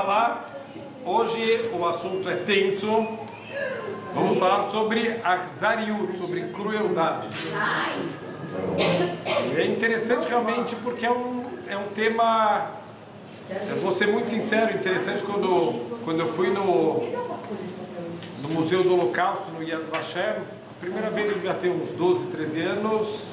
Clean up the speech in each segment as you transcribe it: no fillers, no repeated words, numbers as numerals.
falar, hoje o assunto é tenso, vamos falar sobre Achzariut, sobre crueldade. E é interessante realmente porque é um tema, eu vou ser muito sincero, interessante quando eu fui no Museu do Holocausto, no Yad Vashem, a primeira vez eu devia ter uns 12, 13 anos,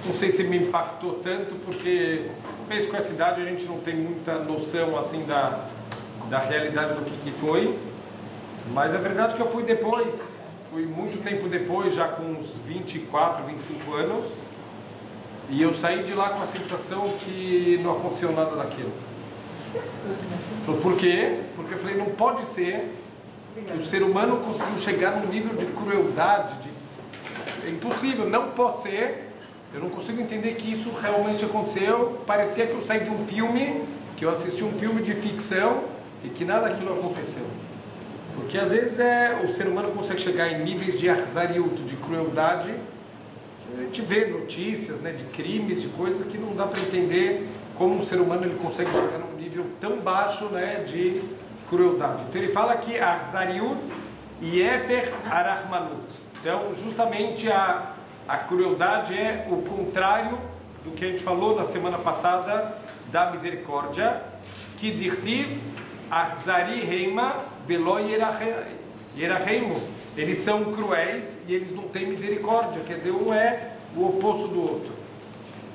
não sei se me impactou tanto, porque mesmo com essa idade a gente não tem muita noção assim da realidade do que foi, mas a verdade é que eu fui depois, fui muito tempo depois, já com uns 24, 25 anos, e eu saí de lá com a sensação que não aconteceu nada daquilo. Por quê? Porque eu falei, não pode ser que o ser humano conseguiu chegar num nível de crueldade, é impossível, não pode ser. Eu não consigo entender que isso realmente aconteceu. Parecia que eu saí de um filme, que eu assisti um filme de ficção e que nada daquilo aconteceu. Porque às vezes o ser humano consegue chegar em níveis de Achzariut, de crueldade, que a gente vê notícias, né, de crimes, de coisas que não dá para entender como um ser humano ele consegue chegar num nível tão baixo, né, de crueldade. Então ele fala que Achzariut e Efer Arachmanut. Então justamente a crueldade é o contrário do que a gente falou na semana passada da misericórdia, que dirtiv achzari heima velo yeraheimu. Eles são cruéis e eles não têm misericórdia, quer dizer, um é o oposto do outro.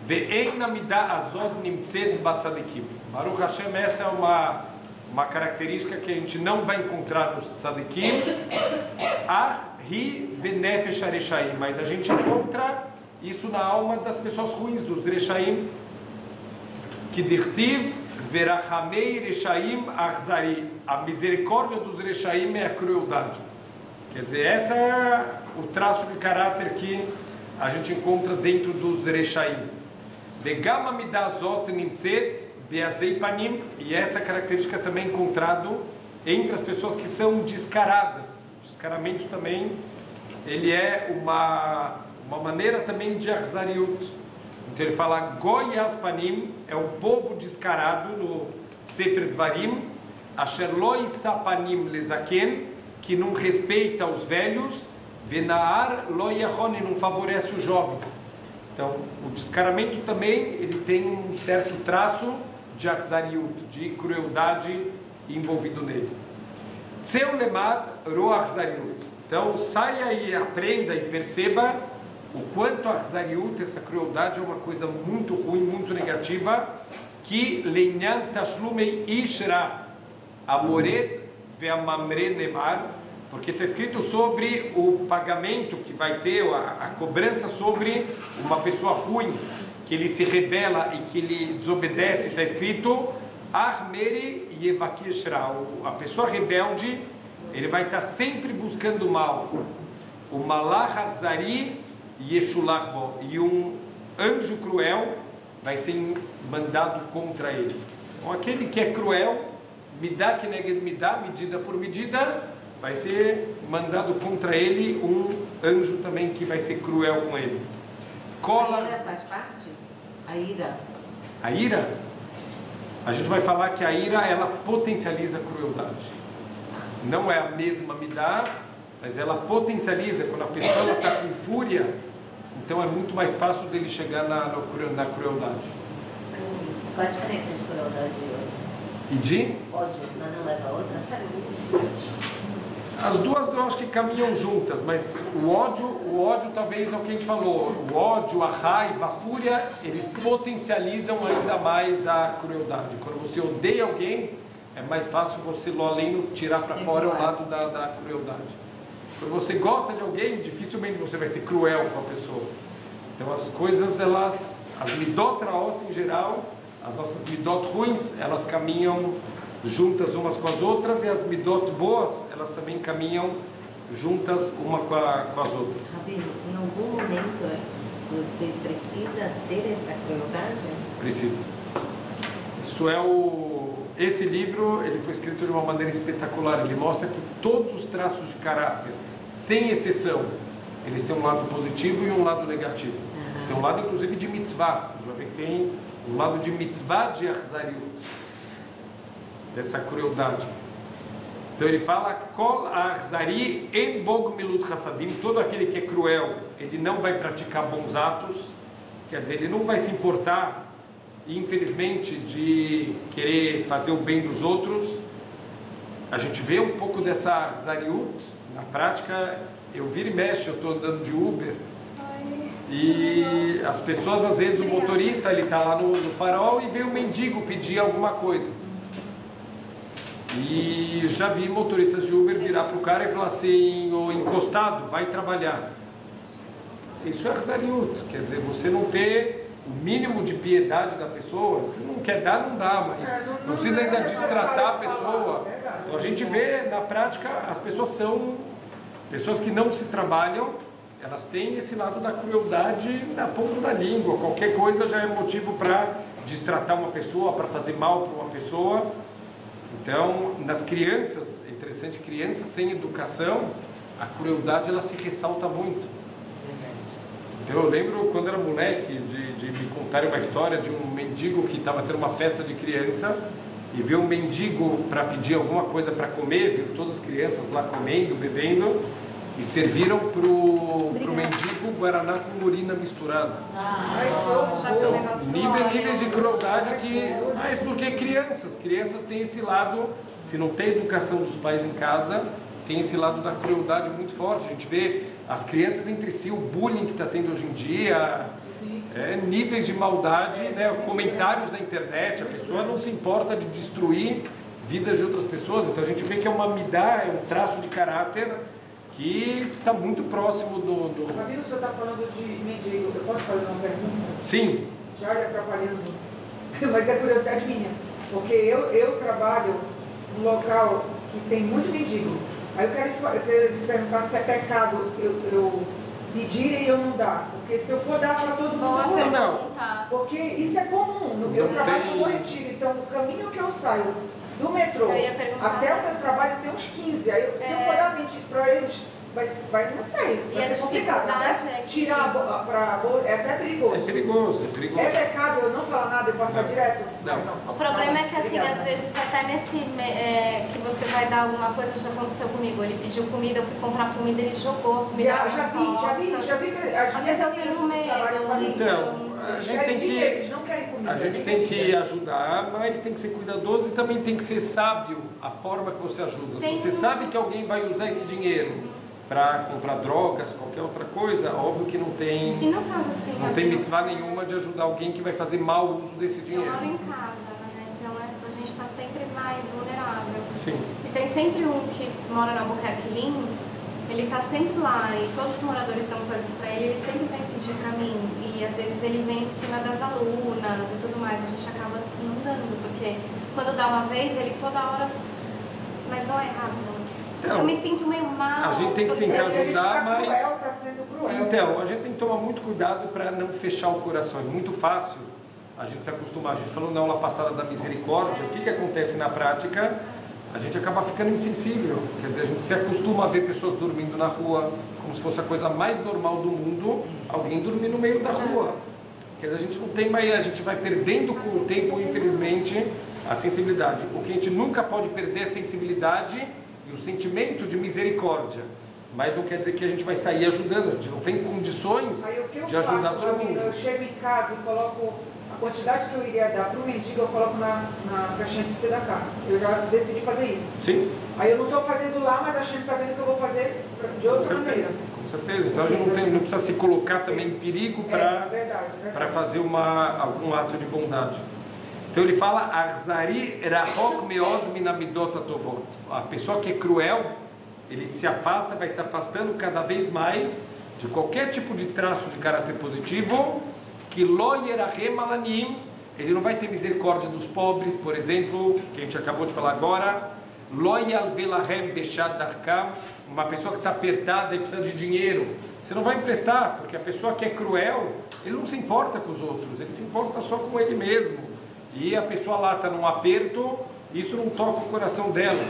Ve'ein midah azod nimtzet batzadikim. Baruch Hashem, essa é uma característica que a gente não vai encontrar nos tzadikim. Mas a gente encontra isso na alma das pessoas ruins, dos Reshaim, que dirtiv verachamei Reshaim achzari. A misericórdia dos Reshaim é a crueldade. Quer dizer, essa é o traço de caráter que a gente encontra dentro dos Reshaim. Vegam amidazot nimtzet beazei panim. E essa característica também é encontrado entre as pessoas que são descaradas. Descaramento também, ele é uma maneira também de Achzariut. Então ele fala, Goi Aspanim, é o povo descarado no Sefer Dvarim, Asher lo isapanim lezaken, que não respeita os velhos, Venaar lo yachon, não favorece os jovens. Então o descaramento também, ele tem um certo traço de Achzariut, de crueldade envolvido nele. Tseu lemad roach zariut. Então saia e aprenda e perceba o quanto a Achzariut, essa crueldade, é uma coisa muito ruim, muito negativa, que lenyan tashlumei ishra amoret ve'amamre nemar, porque está escrito sobre o pagamento que vai ter, a cobrança sobre uma pessoa ruim, que ele se rebela e que ele desobedece. Está escrito Ahmeri Yevakishra, a pessoa rebelde, ele vai estar sempre buscando o mal. O Malach Achzari Yeshulach Bo, e um anjo cruel vai ser mandado contra ele. Então aquele que é cruel, Midah keneged Midah, medida por medida, vai ser mandado contra ele um anjo também que vai ser cruel com ele. A ira faz parte? A ira? A ira? A gente vai falar que a ira, ela potencializa a crueldade. Não é a mesma midá, mas ela potencializa. Quando a pessoa está com fúria, então é muito mais fácil dele chegar na crueldade. Qual a diferença de crueldade e de? Ódio, mas não leva a outra? As duas eu acho que caminham juntas, mas o ódio talvez é o que a gente falou. O ódio, a raiva, a fúria, eles potencializam ainda mais a crueldade. Quando você odeia alguém, é mais fácil você, além, tirar para fora o lado da crueldade. Quando você gosta de alguém, dificilmente você vai ser cruel com a pessoa. Então as coisas, as midot raot em geral, as nossas midot ruins, elas caminham juntas umas com as outras, e as midot boas, elas também caminham juntas uma com as outras. Rabino, em algum momento você precisa ter essa crueldade? Precisa. Esse livro, ele foi escrito de uma maneira espetacular. Ele mostra que todos os traços de caráter, sem exceção, eles têm um lado positivo e um lado negativo. Tem um lado inclusive de mitzvah. Você vai ver que tem um lado de mitzvah de Achzariut. dessa crueldade. Então ele fala, Kol Arzari en bog milut chassadim, todo aquele que é cruel, ele não vai praticar bons atos, quer dizer, ele não vai se importar, infelizmente, de querer fazer o bem dos outros. A gente vê um pouco dessa Arzariut, na prática, eu viro e mexo, eu estou andando de Uber, e as pessoas, às vezes, o motorista, ele está lá no farol e vê o mendigo pedir alguma coisa. E já vi motoristas de Uber virar para o cara e falar assim, ô encostado, vai trabalhar. Isso é Arzariut, quer dizer, você não ter o mínimo de piedade da pessoa, se não quer dar, não dá, mas não precisa ainda destratar a pessoa. Então a gente vê, na prática, as pessoas são pessoas que não se trabalham, elas têm esse lado da crueldade na ponta da língua, qualquer coisa já é motivo para destratar uma pessoa, para fazer mal para uma pessoa. Então, nas crianças, é interessante, crianças sem educação, a crueldade ela se ressalta muito. Então, eu lembro quando era moleque de me contarem uma história de um mendigo que estava tendo uma festa de criança e viu um mendigo para pedir alguma coisa para comer, viu todas as crianças lá comendo, bebendo, e serviram pro mendigo guaraná com urina misturada. Níveis de crueldade que... Mas porque crianças têm esse lado, se não tem educação dos pais em casa, tem esse lado da crueldade muito forte. A gente vê as crianças entre si, o bullying que está tendo hoje em dia, níveis de maldade, né? Comentários na internet, a pessoa não se importa de destruir vidas de outras pessoas. Então a gente vê que é uma midá, é um traço de caráter que está muito próximo do... Rabino, o senhor está falando de mendigo, eu posso fazer uma pergunta? Sim. Já lhe atrapalhando, mas é curiosidade minha, porque eu trabalho num local que tem muito mendigo. Aí eu quero lhe perguntar se é pecado eu pedir e eu não dar, porque se eu for dar para todo mundo, não. Porque isso é comum, eu trabalho no Retiro, então o caminho que eu saio do metrô até o meu trabalho tem uns 15, aí se eu for dar mendigo para eles, vai não sei, vai ser complicado, até tirar é até perigoso. É perigoso. É pecado eu não falar nada e passar direto? Não. O problema é que assim, às vezes até nesse que você vai dar alguma coisa, já aconteceu comigo, ele pediu comida, eu fui comprar comida, ele jogou a comida nas costas. Já vi. Às vezes eu tenho medo. Então, a gente tem que ajudar, mas tem que ser cuidadoso e também tem que ser sábio a forma que você ajuda. Se você sabe que alguém vai usar esse dinheiro para comprar drogas, qualquer outra coisa, óbvio que não tem, E no caso, assim, não tem mitzvah nenhuma de ajudar alguém que vai fazer mau uso desse eu dinheiro. moro em casa, né? Então a gente está sempre mais vulnerável. Sim. E tem sempre um que mora na Albuquerque Lins, ele está sempre lá e todos os moradores dão coisas para ele sempre vem pedir para mim. E às vezes ele vem em cima das alunas e tudo mais, a gente acaba não dando, porque quando dá uma vez, ele toda hora... Mas não é errado, não. Então, eu me sinto meio mal. A gente tem que tentar ajudar, mas... Tá sendo cruel. Então, a gente tem que tomar muito cuidado para não fechar o coração. É muito fácil a gente se acostumar. A gente falou na aula passada da misericórdia. O que acontece na prática? A gente acaba ficando insensível. Quer dizer, a gente se acostuma a ver pessoas dormindo na rua, como se fosse a coisa mais normal do mundo, alguém dormir no meio da rua. Quer dizer, a gente não tem mais... A gente vai perdendo com o tempo, infelizmente, a sensibilidade. O que a gente nunca pode perder é a sensibilidade e o sentimento de misericórdia, mas não quer dizer que a gente vai sair ajudando, a gente não tem condições de ajudar todo mundo. Eu chego em casa e coloco a quantidade que eu iria dar para o mendigo, eu coloco na caixinha de tzedakah. Eu já decidi fazer isso. Sim. Aí eu não estou fazendo lá, mas a gente está vendo que eu vou fazer de outra maneira. Com certeza. Então a gente não precisa se colocar também em perigo para fazer algum ato de bondade. Então ele fala, Arzari rahok meod minamidot atovot. A pessoa que é cruel, ele se afasta, vai se afastando cada vez mais de qualquer tipo de traço de caráter positivo, que lo yerahem alanim, ele não vai ter misericórdia dos pobres, por exemplo, que a gente acabou de falar agora, lo yalvelahem beshad darkam, uma pessoa que está apertada e precisa de dinheiro, você não vai emprestar, porque a pessoa que é cruel, ele não se importa com os outros, ele se importa só com ele mesmo. E a pessoa lá está num aperto, isso não toca o coração dela.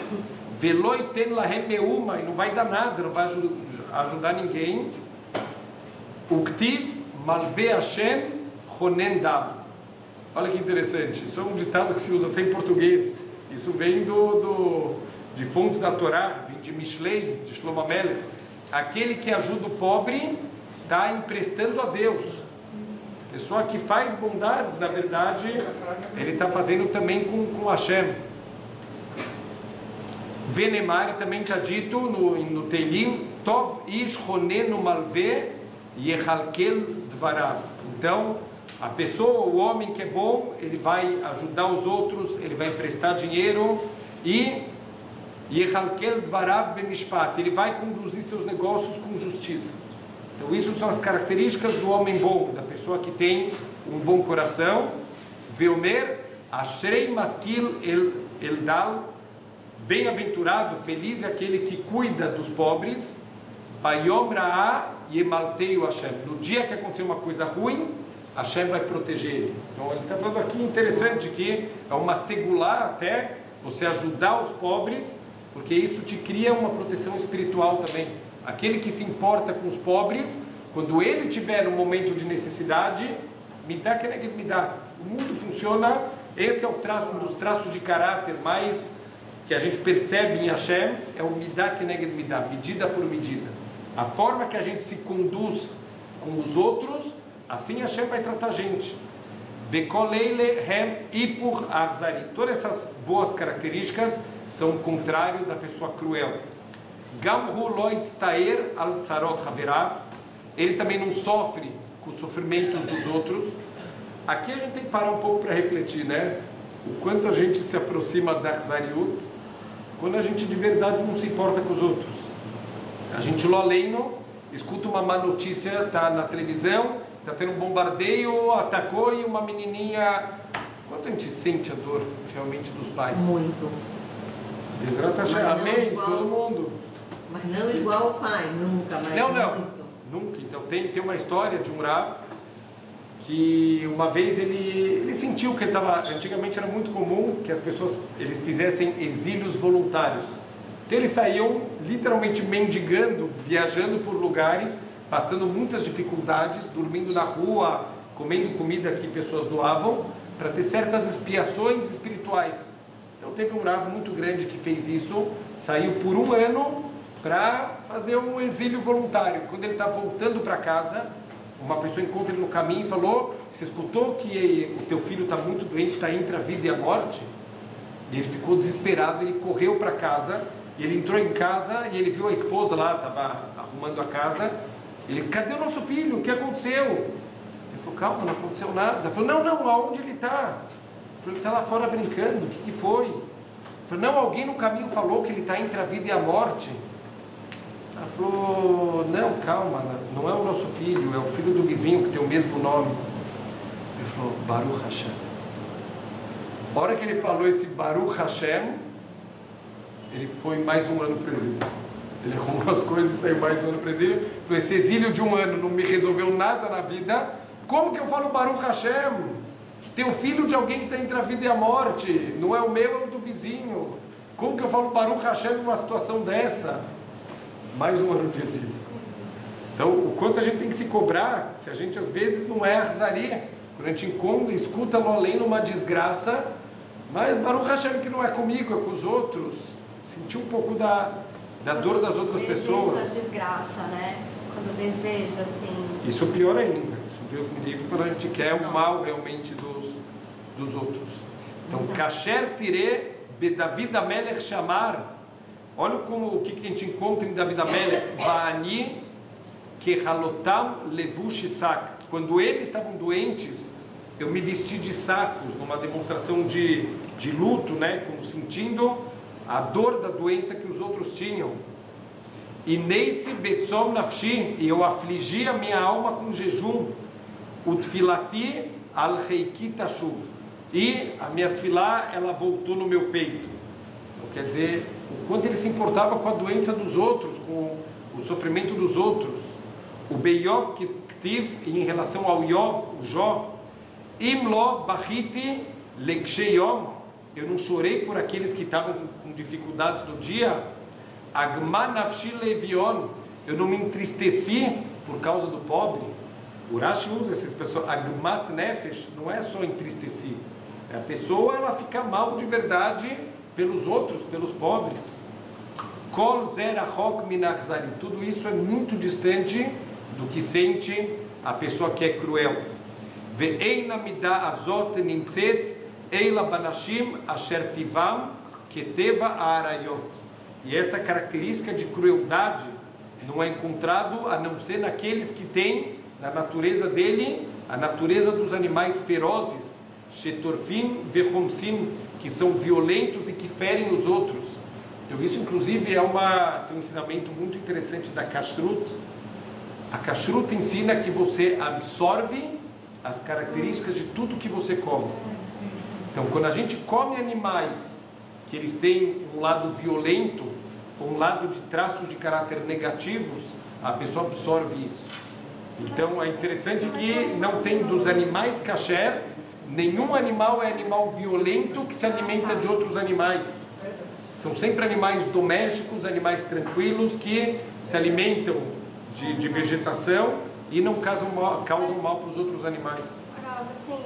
Veloi ten lahem meuma, e não vai dar nada, não vai ajudar ninguém. Uktiv malve Hashem chonen dam. Olha que interessante, isso é um ditado que se usa até em português. Isso vem de fontes da Torá, vem de Mishlei, de Shlomo Amelech. Aquele que ajuda o pobre está emprestando a Deus. A pessoa que faz bondades, na verdade, ele está fazendo também com Hashem. Venemari também está dito no Teilim, Tov ish honenu malve yechalkel dvarav. Então, a pessoa, o homem que é bom, ele vai ajudar os outros, ele vai emprestar dinheiro e yechalkel dvarav bemishpat, ele vai conduzir seus negócios com justiça. Então, isso são as características do homem bom, da pessoa que tem um bom coração. Veomer, ashrei maskil eldal, bem-aventurado, feliz é aquele que cuida dos pobres. Bayom ra'a yemalteu Hashem. No dia que acontecer uma coisa ruim, Hashem vai proteger ele. Então ele está falando aqui interessante que é uma segular até você ajudar os pobres, porque isso te cria uma proteção espiritual também. Aquele que se importa com os pobres, quando ele tiver um momento de necessidade, me dá que me dá. O mundo funciona. Esse é um dos traços de caráter mais que a gente percebe em Hashem, é o midá keneged midá, medida por medida. A forma que a gente se conduz com os outros, assim Hashem vai tratar a gente. Vekoleile hem ipur arzari. Todas essas boas características são o contrário da pessoa cruel. Gamhu loit staer al tzarot haverav. Ele também não sofre com os sofrimentos dos outros. Aqui a gente tem que parar um pouco para refletir, né? O quanto a gente se aproxima da Arzariut quando a gente de verdade não se importa com os outros. A gente loleino, escuta uma má notícia, tá na televisão, tá tendo um bombardeio, atacou e uma menininha. Quanto a gente sente a dor realmente dos pais? Muito. Amém, todo mundo. Mas não igual o pai, nunca, mas muito. Nunca. Então tem uma história de um Rav que uma vez ele sentiu que ele estava. Antigamente era muito comum que as pessoas eles fizessem exílios voluntários. Então eles saíam literalmente mendigando, viajando por lugares, passando muitas dificuldades, dormindo na rua, comendo comida que pessoas doavam, para ter certas expiações espirituais. Então teve um Rav muito grande que fez isso, saiu por um ano para fazer um exílio voluntário. Quando ele está voltando para casa, uma pessoa encontra ele no caminho e falou: você escutou que o teu filho está muito doente, está entre a vida e a morte? E ele ficou desesperado, ele correu para casa, ele entrou em casa e ele viu a esposa lá, estava arrumando a casa. Ele: cadê o nosso filho? O que aconteceu? Ele falou: calma, não aconteceu nada. Ele falou: não, aonde ele está? Ele falou: ele está lá fora brincando. O que foi? Ele falou: não, alguém no caminho falou que ele está entre a vida e a morte. Ela falou: não, calma, não é o nosso filho, é o filho do vizinho que tem o mesmo nome. Ele falou: Baruch Hashem. A hora que ele falou esse Baruch Hashem, ele foi mais um ano para o exílio. Ele arrumou as coisas e saiu mais um ano para o exílio. Falou: esse exílio de um ano não me resolveu nada na vida. Como que eu falo Baruch Hashem? Tem o filho de alguém que está entre a vida e a morte, não é o meu, é o do vizinho. Como que eu falo Baruch Hashem numa situação dessa? Mais um ano de exílio. Então, o quanto a gente tem que se cobrar, se a gente às vezes não é arzaria, quando a gente escuta além numa desgraça, mas Baruch Hashem que não é comigo, é com os outros, sentir um pouco da dor das outras pessoas. Deseja a desgraça, né? Quando deseja, assim... Isso é pior ainda. Isso Deus me livre quando a gente quer o mal realmente dos outros. Então, Kasher Tire David Amelech Shamar. Olha o que a gente encontra em David Amelech. Va'ani Kehalotam Levush Sak. Quando eles estavam doentes, eu me vesti de sacos, numa demonstração de luto, né? Como sentindo a dor da doença que os outros tinham. E Neisi Betzom Nafshi, e eu afligi a minha alma com jejum. Utfilati al Reiki Tashuv. E a minha tefilá, ela voltou no meu peito. Então, quer dizer, o quanto ele se importava com a doença dos outros, com o sofrimento dos outros. O Beyov Ktiv, em relação ao Yov, o Jó, Imlo Bahiti Leksheyom, eu não chorei por aqueles que estavam com dificuldades no dia. Agma Nafshi Levion, eu não me entristeci por causa do pobre. O Rashi usa essas pessoas. Agmat Nefesh não é só entristecer. A pessoa ela fica mal de verdade pelos outros, pelos pobres. Kol zera chok min achzari. Tudo isso é muito distante do que sente a pessoa que é cruel. Ve'eina midah azot nimtzet eila banashim asher tivam keteva arayot. E essa característica de crueldade não é encontrado a não ser naqueles que têm na natureza dele a natureza dos animais ferozes, shetorfim vechomsim, que são violentos e que ferem os outros. Então isso inclusive tem um ensinamento muito interessante da Kashrut. A Kashrut ensina que você absorve as características de tudo que você come. Então quando a gente come animais que eles têm um lado violento, um lado de traços de caráter negativos, a pessoa absorve isso. Então é interessante que não tem dos animais kasher, nenhum animal é animal violento que se alimenta de outros animais. São sempre animais domésticos, animais tranquilos que se alimentam de vegetação e não causam mal para os outros animais. Assim, sem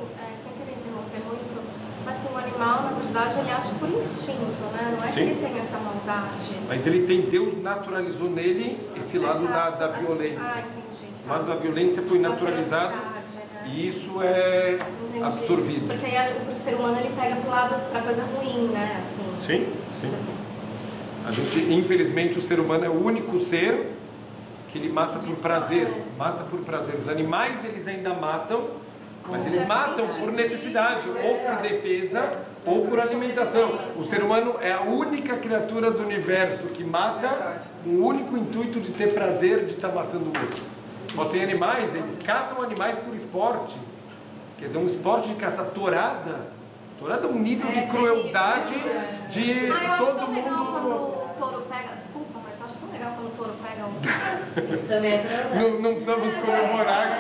querer interromper muito, mas assim, o animal, na verdade, ele age por instinto, né? Não é que ele tem essa maldade. Mas ele tem, Deus naturalizou nele esse lado da violência. Entendi. O lado da violência foi naturalizado e isso é absorvido. Porque aí o ser humano ele pega para coisa ruim, né? Assim. Sim, sim. A gente, infelizmente, o ser humano é o único ser que ele mata por prazer. Mata por prazer. Os animais eles ainda matam, mas eles matam por necessidade, ou por defesa, ou por alimentação. O ser humano é a única criatura do universo que mata com o único intuito de ter prazer de estar matando o outro. Pode ser animais, eles caçam animais por esporte. Quer dizer, um esporte de caça tourada. Tourada é um nível de crueldade de todo mundo. Quando o touro pega, desculpa, mas eu acho tão legal quando o touro pega Isso também é crueldade. Não precisamos comemorar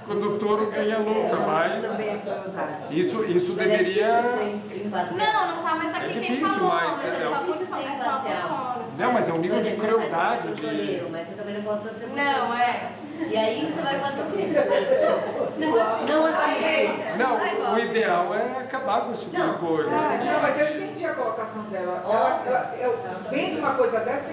quando o touro ganha a luta, mas Também é crueldade. isso deveria. Não tá, mas aqui quem difícil, falou, mas mas é só por fora. Não, mas é um nível de crueldade. Mas você também não pode torcer. Não, é. E aí você vai fazer o quê? Não assiste. Não, o ideal é acabar com esse tipo de coisa. Não, mas eu entendi a colocação dela. Vendo uma coisa dessa,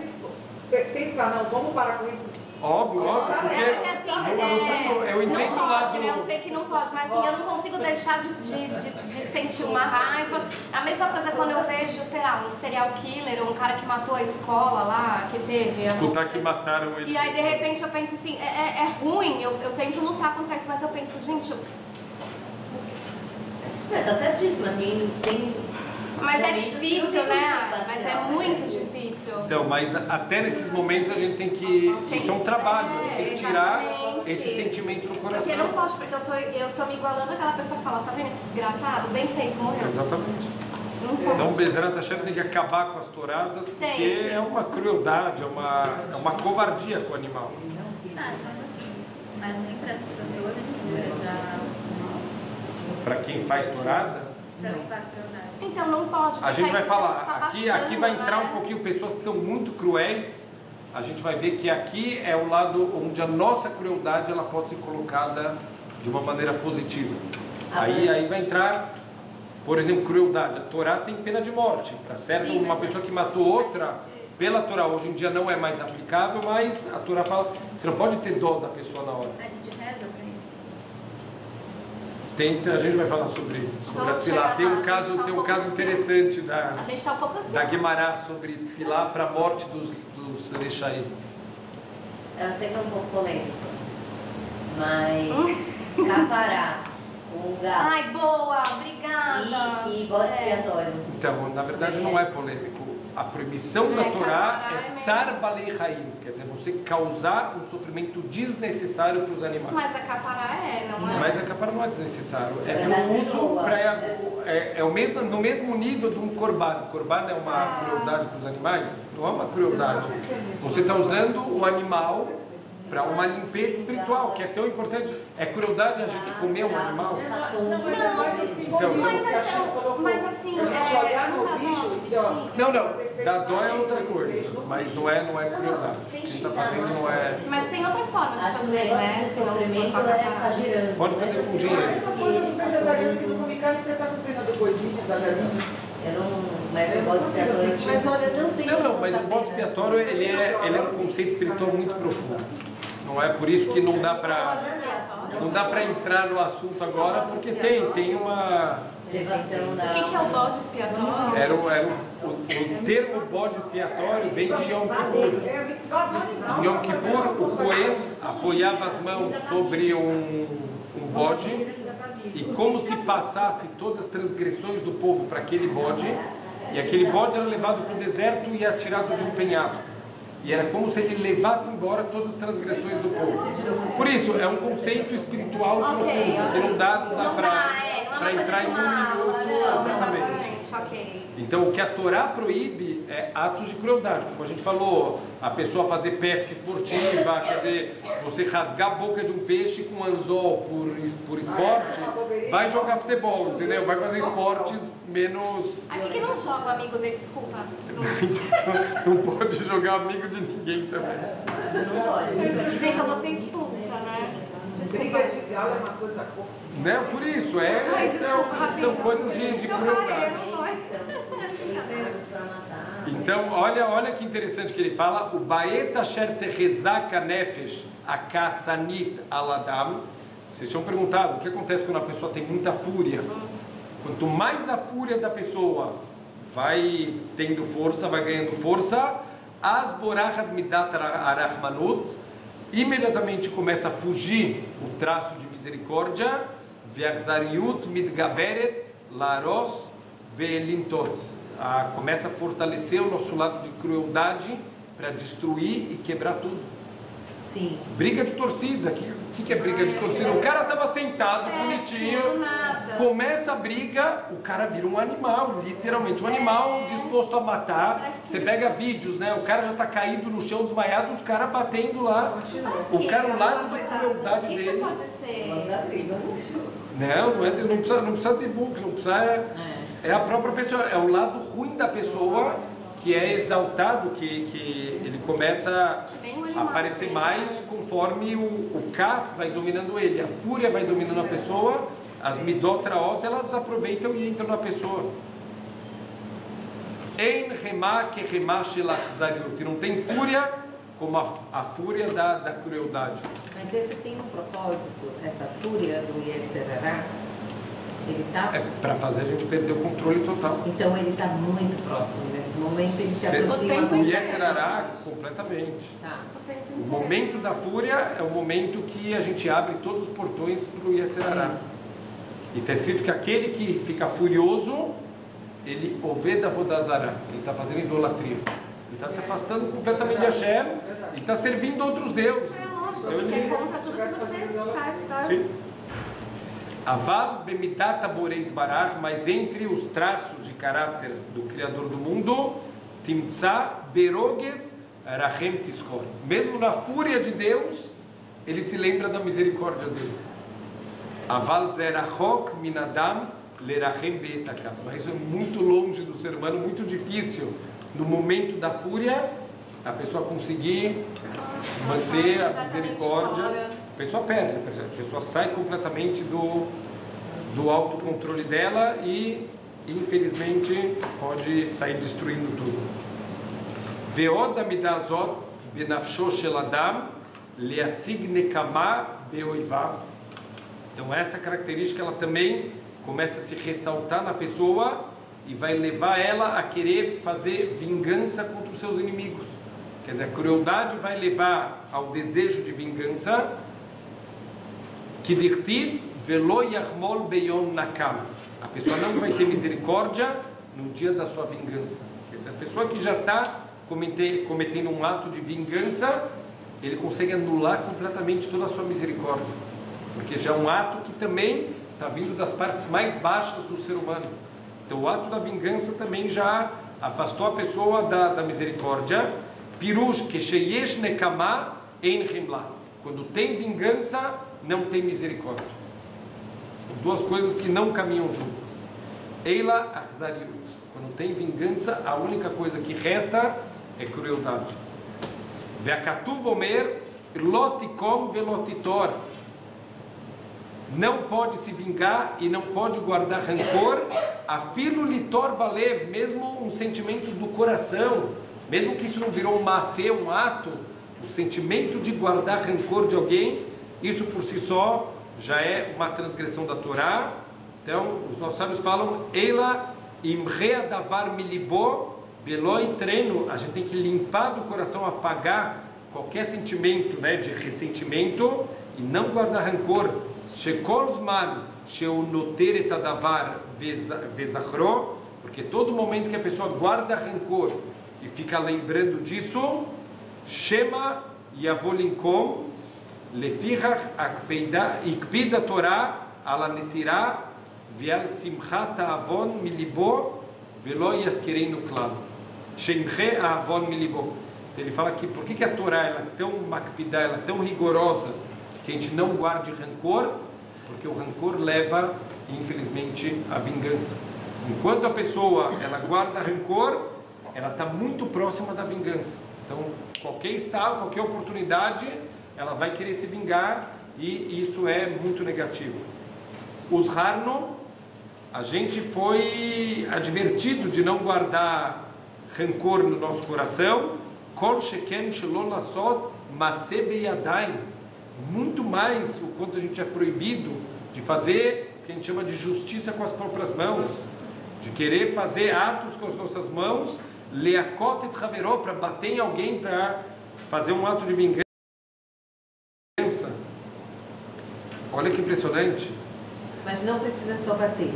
tem que pensar, não, vamos parar com isso. Óbvio, porque no fundo eu entendo o lado. Eu sei que não pode, mas assim, eu não consigo deixar de sentir uma raiva. A mesma coisa quando eu vejo, sei lá, um serial killer, um cara que matou a escola lá, que teve. Escutar que mataram ele. E aí de repente eu penso assim, é ruim, eu tento lutar contra isso, mas eu penso, gente. Tá certíssima, tem. Mas é difícil, né? Mas é muito difícil. Então, mas até nesses momentos a gente tem que. Isso é um trabalho, a gente tem que tirar esse sentimento do coração. Porque não posso, porque eu tô me igualando àquela pessoa que fala, tá vendo esse desgraçado? Bem feito, morreu. Exatamente. Não pode. Então, Bezerra Hashem tem que acabar com as touradas, porque é uma crueldade, é uma covardia com o animal. Mas nem para as pessoas que desejar Para quem faz tourada, também faz crueldade. Então não pode. a gente vai falar. Tá Aqui vai entrar né? um pouquinho pessoas que são muito cruéis. A gente vai ver que aqui é o lado onde a nossa crueldade ela pode ser colocada de uma maneira positiva. Aí vai entrar, por exemplo, crueldade. A Torá tem pena de morte. Para certo, uma pessoa que matou outra, pela Torá hoje em dia não é mais aplicável, mas a Torá fala, você não pode ter dó da pessoa na hora. A gente reza para isso. A gente vai falar sobre a tefilá. Tem um caso interessante A gente tá um pouco assim. da Guimará sobre tefilá para a morte dos Rechaim. Eu sei que é um pouco polêmico, mas capará, o gato Ai, boa, obrigada. e bode expiatório. Então, na verdade não é polêmico. A proibição da Torá é tsar balei haim, quer dizer, você causar um sofrimento desnecessário para os animais. Mas a capará não é? Mas a capará não é desnecessário. É verdade, pelo uso boa. no mesmo nível de um corban. Corban é uma crueldade para os animais? Não é uma crueldade. Você está usando o animal para uma limpeza espiritual, que é tão importante. É crueldade a gente comer um animal? Não, mas é mais assim, Então, Mas assim, a gente olhar no bicho e ó, Não, da dó é outra coisa, mas não é crueldade. O que a gente está fazendo não é... Mas tem outra forma de Acho que o fazer, negócio né? do Se não for sofrimento com a é capará. ficar girando. Pode fazer com a dinheiro. mesma coisa do vegetariano que não come carne porque tá com pena do boizinho, da galinha. Mas o bode expiatório. Mas olha, não tem. Não, mas o bode expiatório ele é um conceito espiritual muito profundo. Não é por isso que não dá para entrar no assunto agora, porque tem uma. O que é o bode expiatório? O termo bode expiatório vem de Yom Kippur. Em Yom Kippur, o Cohen apoiava as mãos sobre um bode e como se passasse todas as transgressões do povo para aquele bode, e aquele bode era levado para o deserto e atirado de um penhasco. E era como se ele levasse embora todas as transgressões do povo. Por isso, é um conceito espiritual profundo, que não dá para entrar em um minuto. Exatamente. Então, o que a Torá proíbe é atos de crueldade. Como a gente falou, a pessoa fazer pesca esportiva, quer dizer, você rasgar a boca de um peixe com anzol por esporte, vai jogar futebol, entendeu? Vai fazer esportes menos... Aqui que não joga o amigo dele, desculpa. Não pode jogar amigo de ninguém também. Não pode. Gente, eu vou ser expulsa, né? Briga de galo é uma coisa pouca. Não, por isso, são coisas de crueldade. Então, olha que interessante que ele fala, o Baeta Sher Tehezaka Nefesh Akasanit Aladam. Vocês tinham perguntado o que acontece quando a pessoa tem muita fúria. Quanto mais a fúria da pessoa vai tendo força, vai ganhando força, As Borachat Midat Arachmanut, imediatamente começa a fugir o traço de misericórdia, Ve'achzariut Midgaberet Laros Ve'elintots. Começa a fortalecer o nosso lado de crueldade para destruir e quebrar tudo. Sim. Briga de torcida. O que é briga de torcida? O cara estava sentado, bonitinho, começa a briga, o cara vira um animal, literalmente um animal disposto a matar. Você pega vídeos, né? O cara já está caído no chão, desmaiado, os caras batendo lá. O cara, o lado de crueldade dele. Isso pode ser. Não precisa de book, não precisa. É a própria pessoa, é o lado ruim da pessoa que é exaltado, que ele começa a aparecer mais conforme o kas vai dominando ele, a fúria vai dominando a pessoa, as midot raot, elas aproveitam e entram na pessoa. Ein remá que remá shelachzariut, não tem fúria como a fúria da crueldade. Mas esse tem um propósito, essa fúria do Yetzer Hara? Ele tá... para fazer a gente perder o controle total. Então ele está muito próximo nesse momento, ele se aproxima. O Yetzer Hara, completamente. Tá. O momento da fúria é o momento que a gente abre todos os portões para o Yetzer Hara. E está escrito que aquele que fica furioso, ele oveda vodazara, ele está fazendo idolatria. Ele está se afastando completamente de Hashem e está servindo outros deuses. Então, ele conta tudo que você tá. Sim. Aval bemidat boreit barach, mas entre os traços de caráter do Criador do mundo, timtza beroges rachem tischor. Mesmo na fúria de Deus, ele se lembra da misericórdia dele. Aval zerachok minadam lerachem beetakas. Mas isso é muito longe do ser humano, muito difícil. No momento da fúria, a pessoa conseguir manter a misericórdia. A pessoa perde, a pessoa sai completamente do autocontrole dela e, infelizmente, pode sair destruindo tudo. Ve'od amidazot benafsho shel adam leasig nekama beoivav. Então, essa característica ela também começa a se ressaltar na pessoa e vai levar ela a querer fazer vingança contra os seus inimigos. Quer dizer, a crueldade vai levar ao desejo de vingança. Kidirtiv velo yachmol beyom nakam. A pessoa não vai ter misericórdia no dia da sua vingança. Quer dizer, a pessoa que já está cometendo um ato de vingança, ele consegue anular completamente toda a sua misericórdia. Porque já é um ato que também está vindo das partes mais baixas do ser humano. Então o ato da vingança também já afastou a pessoa da misericórdia. Pirush que sheyesh nekama ein chimla. Quando tem vingança, não tem misericórdia. São duas coisas que não caminham juntas. Eila achzariut. Quando tem vingança, a única coisa que resta é crueldade. Ve'akatuv omer lotikom velotitor. não pode se vingar e não pode guardar rancor, afilo litor balev, mesmo um sentimento do coração, mesmo que isso não virou um macê, um ato, o sentimento de guardar rancor de alguém, isso por si só já é uma transgressão da Torá. Então, os nossos sábios falam, Eila imrea davar milibo, veloi treino, a gente tem que limpar do coração, apagar qualquer sentimento, né, de ressentimento e não guardar rancor. Shekol zman sheu noter et adavar vezachro, porque todo momento que a pessoa guarda rancor e fica lembrando disso, Shema yavolinkom lefichach ikpida Torah ala netirah vial simchat avon milibo velo yaskereinu klal shemche avon milibo. Ele fala aqui, por que a Torá ela é tão makpidá, ela é tão rigorosa, que a gente não guarde rancor? Porque o rancor leva, infelizmente, à vingança. Enquanto a pessoa ela guarda rancor, ela está muito próxima da vingança. Então, qualquer estado, qualquer oportunidade, ela vai querer se vingar, e isso é muito negativo. Os Harno, a gente foi advertido de não guardar rancor no nosso coração. Kol sheken shelo lasot maseh beyadayim, muito mais o quanto a gente é proibido de fazer o que a gente chama de justiça com as próprias mãos, de querer fazer atos com as nossas mãos, leakot et haveró, para bater em alguém, para fazer um ato de vingança. Olha que impressionante. Mas não precisa só bater.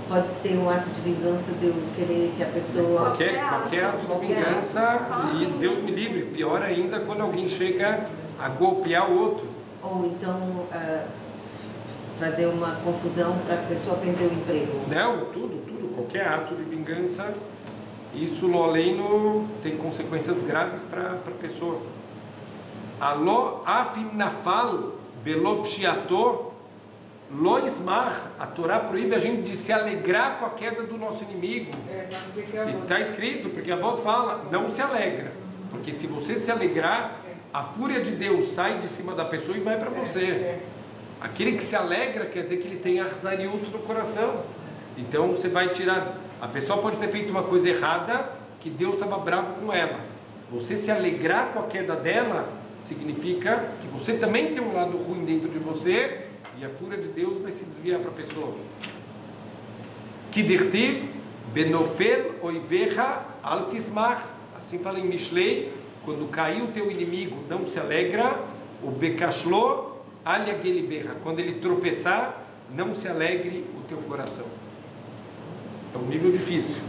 Pode ser um ato de vingança de eu querer que a pessoa... Qualquer ato de vingança, e Deus me livre, pior ainda quando alguém chega a golpear o outro. Ou então fazer uma confusão para a pessoa perder o emprego. Não, tudo, qualquer ato de vingança, isso loleino tem consequências graves para a pessoa. Alô afim nafal belo pshiato lo ismar, a Torá proíbe a gente de se alegrar com a queda do nosso inimigo. E está escrito, porque a avó fala, não se alegra, porque se você se alegrar, a fúria de Deus sai de cima da pessoa e vai para você. Aquele que se alegra quer dizer que ele tem arzariut no coração. Então você vai tirar, a pessoa pode ter feito uma coisa errada, que Deus estava bravo com ela. Você se alegrar com a queda dela significa que você também tem um lado ruim dentro de você, e a fúria de Deus vai se desviar para a pessoa. Kidirtiv benofel oivecha al tismach, assim fala em Mishlei, quando caiu o teu inimigo, não se alegra. O bekashlo al yageliberra, quando ele tropeçar, não se alegre o teu coração. É um nível difícil.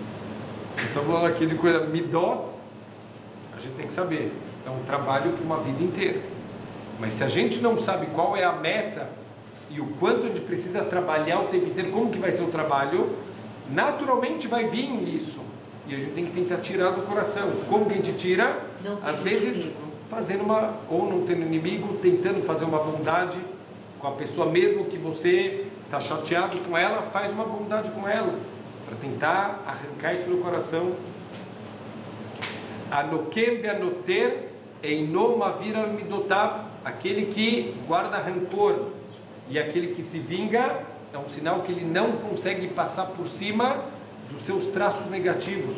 Então falando aqui de coisa midot, a gente tem que saber, é um trabalho para uma vida inteira. Mas se a gente não sabe qual é a meta e o quanto a gente precisa trabalhar o tempo inteiro, como que vai ser o trabalho, naturalmente vai vir isso. E a gente tem que tentar tirar do coração. Como que a gente tira? Às vezes fazendo ou não tendo inimigo, tentando fazer uma bondade com a pessoa, mesmo que você está chateado com ela, faz uma bondade com ela, para tentar arrancar isso do coração. Anokem ve'anoter eino mavir al midotav, aquele que guarda rancor e aquele que se vinga, é um sinal que ele não consegue passar por cima dos seus traços negativos.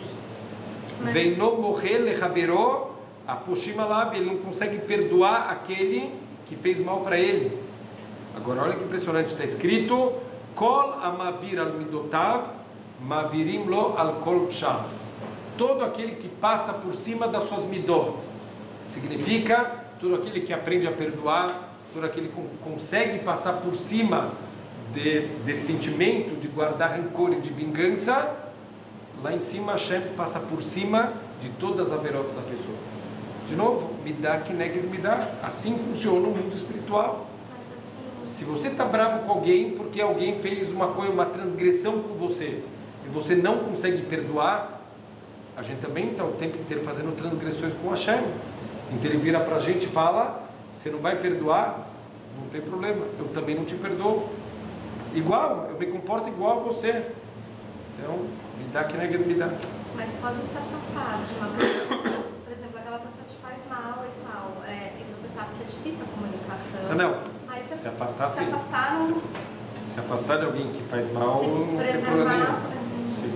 Veino morrer lechaveró aposhima lav, ele não consegue perdoar aquele que fez mal para ele. Agora olha que impressionante, está escrito kol amavir al midotav mavirim lo al kol pshav, todo aquele que passa por cima das suas midot, significa todo aquele que aprende a perdoar, todo aquele que consegue passar por cima desse sentimento de guardar rancor e de vingança, lá em cima Hashem passa por cima de todas as averotas da pessoa. De novo, midá que nega de midá, assim funciona o mundo espiritual. Se você está bravo com alguém porque alguém fez uma coisa, uma transgressão com você, e você não consegue perdoar, a gente também está o tempo inteiro fazendo transgressões com Hashem. Então ele vira para a gente e fala, você não vai perdoar? Não tem problema, eu também não te perdoo. Igual, eu me comporto igual a você. Então, me dá que nega me dá. Mas pode se afastar de uma pessoa. Por exemplo, aquela pessoa te faz mal e tal. E você sabe que é difícil a comunicação. Não. Aí Se afastar, se sim. afastar, não... Se afastar de alguém que faz mal, Se não tem problema preservar. nenhum. Sim.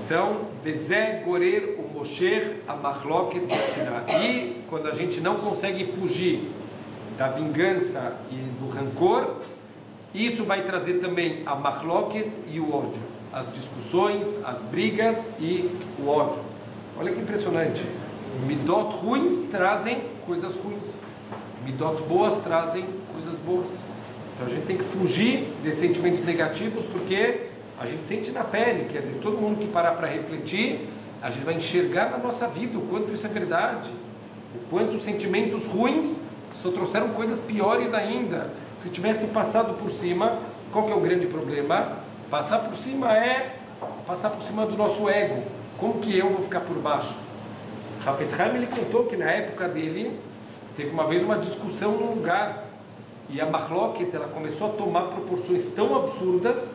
Então, Vezé Gorer o Mosher a Mahloket Vassina. E quando a gente não consegue fugir da vingança e do rancor, isso vai trazer também a Mahloket e o ódio. As discussões, as brigas e o ódio. Olha que impressionante. Midot ruins trazem coisas ruins. Midot boas trazem coisas boas. Então a gente tem que fugir desses sentimentos negativos, porque a gente sente na pele. Quer dizer, todo mundo que parar para refletir, a gente vai enxergar na nossa vida o quanto isso é verdade. O quanto os sentimentos ruins só trouxeram coisas piores ainda. Se tivesse passado por cima, qual que é o grande problema? Passar por cima é passar por cima do nosso ego. Como que eu vou ficar por baixo? Hafetz Haim, ele contou que na época dele teve uma vez uma discussão num lugar e a Mahloket, ela começou a tomar proporções tão absurdas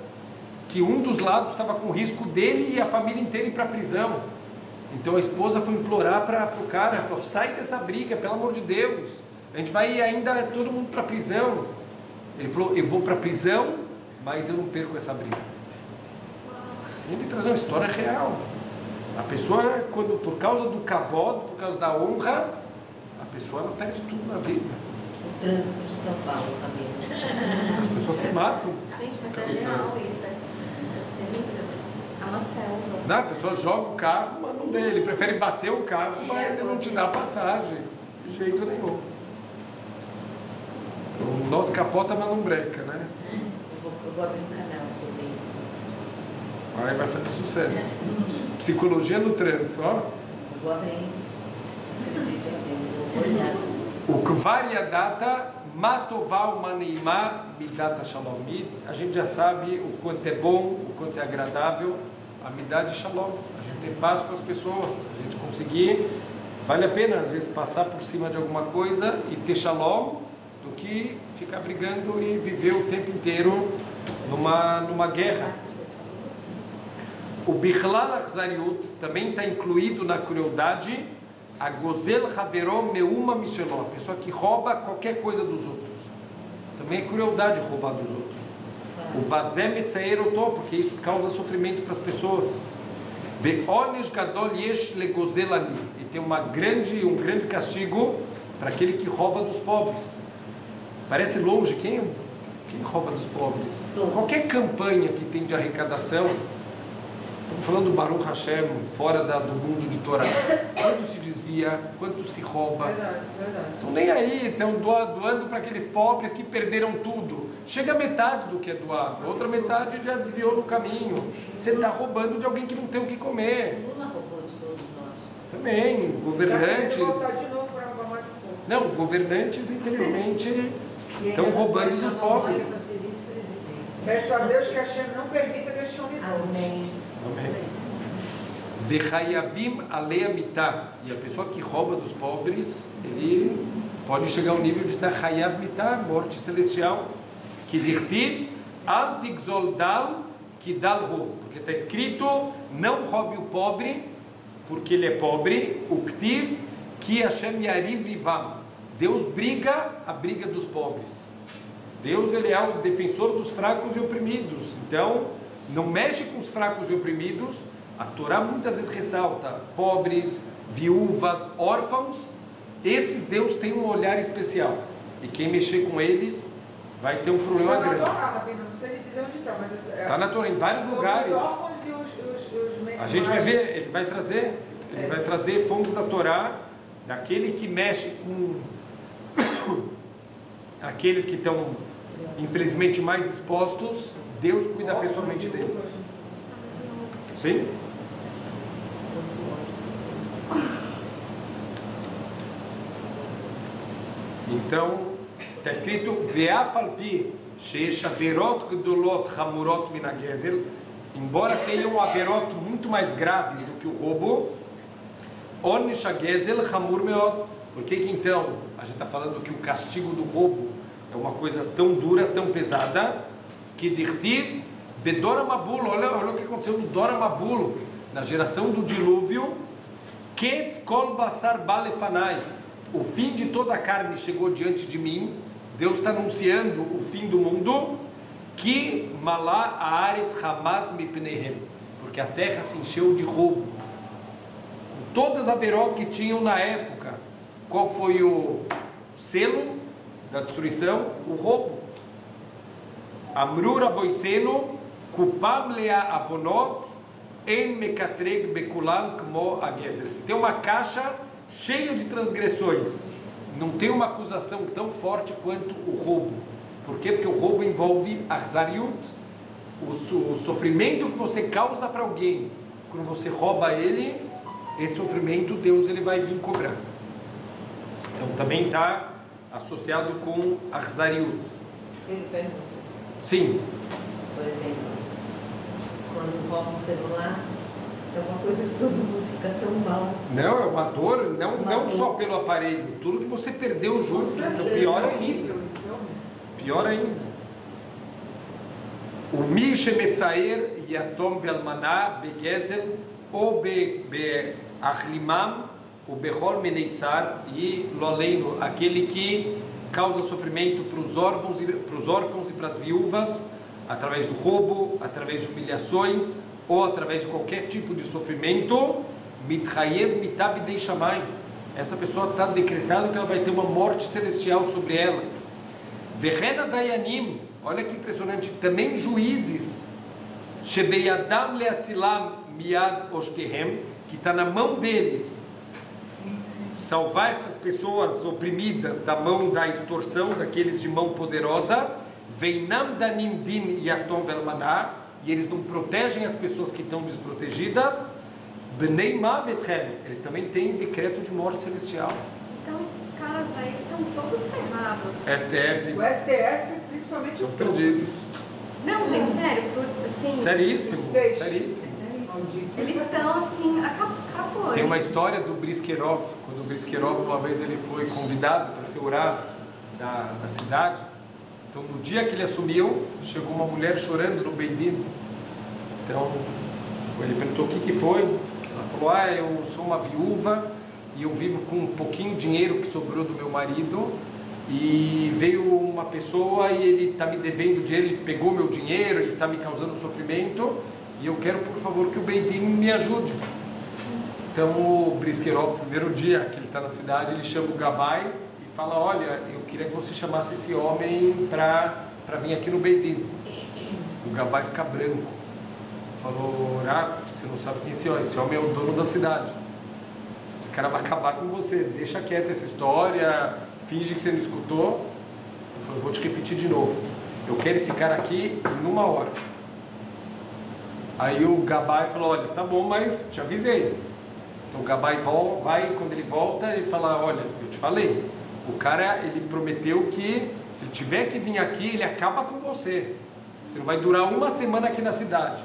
que um dos lados estava com risco dele e a família inteira ir para a prisão. Então a esposa foi implorar para o cara, falou: sai dessa briga, pelo amor de Deus, a gente vai ainda todo mundo para a prisão. Ele falou: eu vou para a prisão, mas eu não perco essa briga. Sim, ele traz uma história real. A pessoa, quando, por causa do kavod, por causa da honra, a pessoa ela perde tudo na vida. O trânsito de São Paulo também. As pessoas se matam. Gente, mas é real isso, é terrível. É uma selva. Não, a pessoa joga o carro, mas não dê. Ele prefere bater o carro, mas ele não te dá passagem. De jeito nenhum. O nosso capota, mas não breca, né? Eu vou abrir um canal sobre isso. Aí vai fazer sucesso. Psicologia no trânsito, ó. Eu vou abrir. Acredite, eu vou olhar. O Kvariadata Matoval Maneimá Midata Shalom. A gente já sabe o quanto é bom, o quanto é agradável a Midat de Shalom. A gente ter paz com as pessoas, a gente conseguir. Vale a pena, às vezes, passar por cima de alguma coisa e ter Shalom, do que ficar brigando e viver o tempo inteiro numa guerra. O Bichlal Achzariut também está incluído na crueldade. A Gozel Haveró Meuma Micheló, a pessoa que rouba qualquer coisa dos outros. Também é crueldade roubar dos outros. O Bazé Metzaerotó, porque isso causa sofrimento para as pessoas. Ve'onesh Gadol Yesh Legozel Ani. E tem um grande castigo para aquele que rouba dos pobres. Parece longe, quem rouba dos pobres? Qualquer campanha que tem de arrecadação, estamos falando do Baruch Hashem, fora do mundo de Torá, quanto se desvia, quanto se rouba. Verdade. Estão nem aí, estão doando para aqueles pobres que perderam tudo. Chega a metade do que é doado, a outra metade já desviou no caminho. Você está roubando de alguém que não tem o que comer. Lula roubou de todos nós. Também, governantes. Voltar de novo para roubar mais um pouco. Não, governantes, infelizmente, estão roubando dos pobres. Peço a Deus que a Hashem não permita que eles chamem de novo. Amém. Amém. Vechayavim alei mitá. E a pessoa que rouba dos pobres, ele pode chegar ao nível de estar chayav mitá, morte celestial. Que dirtiv al tigzol dal que dal ro. Porque está escrito: não roube o pobre, porque ele é pobre. O ktiv que Hashem yariv livam. Deus briga a briga dos pobres. Deus, ele é o defensor dos fracos e oprimidos. Então, não mexe com os fracos e oprimidos. A Torá muitas vezes ressalta pobres, viúvas, órfãos. Esses Deus tem um olhar especial. E quem mexer com eles vai ter um problema grande. Está na Torá, Rabino, não sei lhe dizer onde está, mas... Está na Torá, em vários lugares. Os órfãos e os A gente vai ver, ele vai trazer fontes da Torá, daquele que mexe com aqueles que estão, infelizmente, mais expostos. Deus cuida pessoalmente deles. Sim? Então, está escrito: Ve'afalpi she'eshaverot gdolot hamurot min hagezel. Embora tenham averot muito mais graves do que o roubo, onesh hagezel hamur meot. Por que então a gente está falando que o castigo do roubo é uma coisa tão dura, tão pesada, que dirtiv bedora mabul. Olha o que aconteceu no Dora Mabul, na geração do dilúvio. Ketz kol basar balefanai. o fim de toda a carne chegou diante de mim. Deus está anunciando o fim do mundo. Que malá haaretz hamaz mipneihem, porque a terra se encheu de roubo. Todas as averot que tinham na época, qual foi o selo da destruição? O roubo. Amrura boiseno kupam lea avonot en mekatreg bekulam kmo ageser. Se tem uma caixa cheia de transgressões, não tem uma acusação tão forte quanto o roubo. Por quê? Porque o roubo envolve arzariut, o sofrimento que você causa para alguém. Quando você rouba ele, esse sofrimento Deus ele vai vir cobrar. Então também está associado com arzariut. Ele pergunta. Sim. Por exemplo, quando rouba um celular, é uma coisa que todo mundo fica tão mal. Não, é uma dor, não só pelo aparelho, tudo que você perdeu junto. Então, pior ainda. Pior ainda. O mi shemetzaer yatom ve'almaná begezel ou be'achlimam ou bechol meneitzar e loleino, aquele que causa sofrimento para os órfãos e para as viúvas, através do roubo, através de humilhações ou através de qualquer tipo de sofrimento, mitchayev mitab dei shamayim. Essa pessoa está decretado que ela vai ter uma morte celestial sobre ela. Verena dayanim, olha que impressionante, também juízes, shebeyadam leatzilam miad oshkehem, que está na mão deles salvar essas pessoas oprimidas da mão da extorsão, daqueles de mão poderosa. Veinam danim din yatom velmaná, e eles não protegem as pessoas que estão desprotegidas. Bnei mavetchem, eles também têm decreto de morte celestial. Então esses caras aí estão todos ferrados. STF. O STF, principalmente Estão o perdidos. Não, gente, sério, assim... Seríssimo, Seis. seríssimo. Eles estão assim, acabou. Tem uma história do Briskerov, quando o Briskerov uma vez ele foi convidado para ser o Rav da cidade. Então no dia que ele assumiu, chegou uma mulher chorando no Beidin. Então ele perguntou o que foi. Ela falou, eu sou uma viúva e eu vivo com um pouquinho de dinheiro que sobrou do meu marido, e veio uma pessoa e ele está me devendo dinheiro, ele pegou meu dinheiro, ele está me causando sofrimento, e eu quero, por favor, que o Beidin me ajude. Então o Briskerov, primeiro dia que ele está na cidade, ele chama o Gabai e fala, olha, eu queria que você chamasse esse homem para vir aqui no Beidin. O Gabai fica branco. Falou, Rav, você não sabe quem é esse homem é o dono da cidade. Esse cara vai acabar com você, deixa quieta essa história, finge que você não escutou. Ele falou, vou te repetir de novo. Eu quero esse cara aqui em 1 hora. Aí o Gabai falou, olha, tá bom, mas te avisei. Então o Gabai vai, quando ele volta, ele fala, olha, eu te falei. O cara, ele prometeu que se ele tiver que vir aqui, ele acaba com você. Você não vai durar 1 semana aqui na cidade.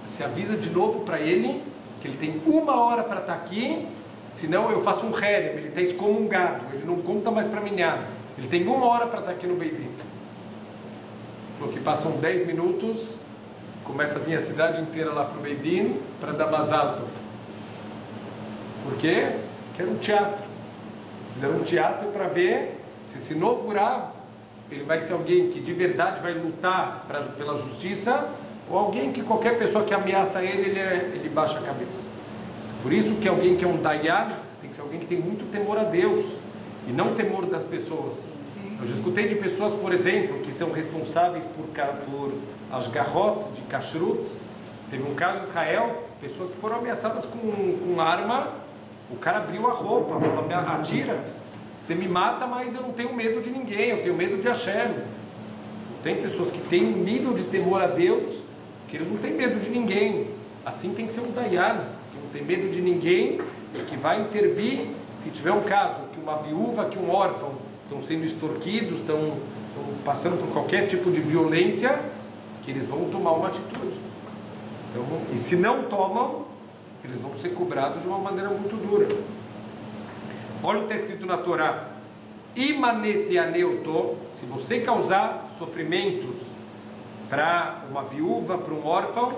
Se avisa de novo para ele que ele tem 1 hora para estar aqui, senão eu faço um herem, ele está excomungado, ele não conta mais para mim nada. Ele tem 1 hora para estar aqui no Beidin. Falou que passam 10 minutos, começa a vir a cidade inteira lá para o Beidin para dar mazal tov. Por quê? Porque era um teatro. Fizeram um teatro para ver se esse novo Rav, ele vai ser alguém que de verdade vai lutar pela justiça, ou alguém que qualquer pessoa que ameaça ele baixa a cabeça. Por isso que alguém que é um dayan tem que ser alguém que tem muito temor a Deus e não temor das pessoas. Eu já escutei de pessoas, por exemplo, que são responsáveis por as garrot de kashrut. Teve um caso em Israel, pessoas que foram ameaçadas com arma. O cara abriu a roupa, falou, atira, você me mata, mas eu não tenho medo de ninguém, eu tenho medo de Hashem. Tem pessoas que têm um nível de temor a Deus, que eles não têm medo de ninguém. Assim tem que ser um dayan, que não tem medo de ninguém e que vai intervir se tiver um caso que uma viúva, que um órfão estão sendo extorquidos, estão passando por qualquer tipo de violência, que eles vão tomar uma atitude. Então, e se não tomam, eles vão ser cobrados de uma maneira muito dura. Olha o que está escrito na Torá. Imaneteaneuto, se você causar sofrimentos para uma viúva, para um órfão,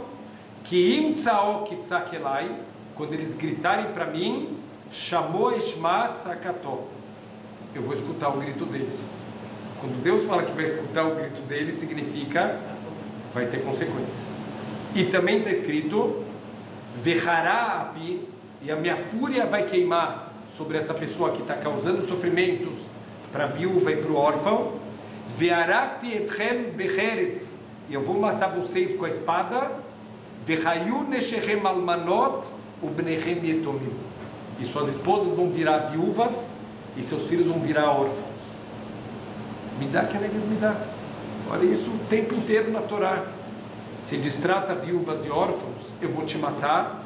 que imtsaokitsakelai, quando eles gritarem para mim, Chamou Eshma Tzakató. Eu vou escutar o grito deles. Quando Deus fala que vai escutar o grito deles, significa vai ter consequências. E também está escrito Vechará api, e a minha fúria vai queimar sobre essa pessoa que está causando sofrimentos para a viúva e para o órfão. Ve'arakti etchem becherev, e eu vou matar vocês com a espada. Ve'hayu neshechem almanot ubnechem yetomim, e suas esposas vão virar viúvas e seus filhos vão virar órfãos. Me dá que me dá. Olha isso o tempo inteiro na Torá. Se destrata viúvas e órfãos, eu vou te matar,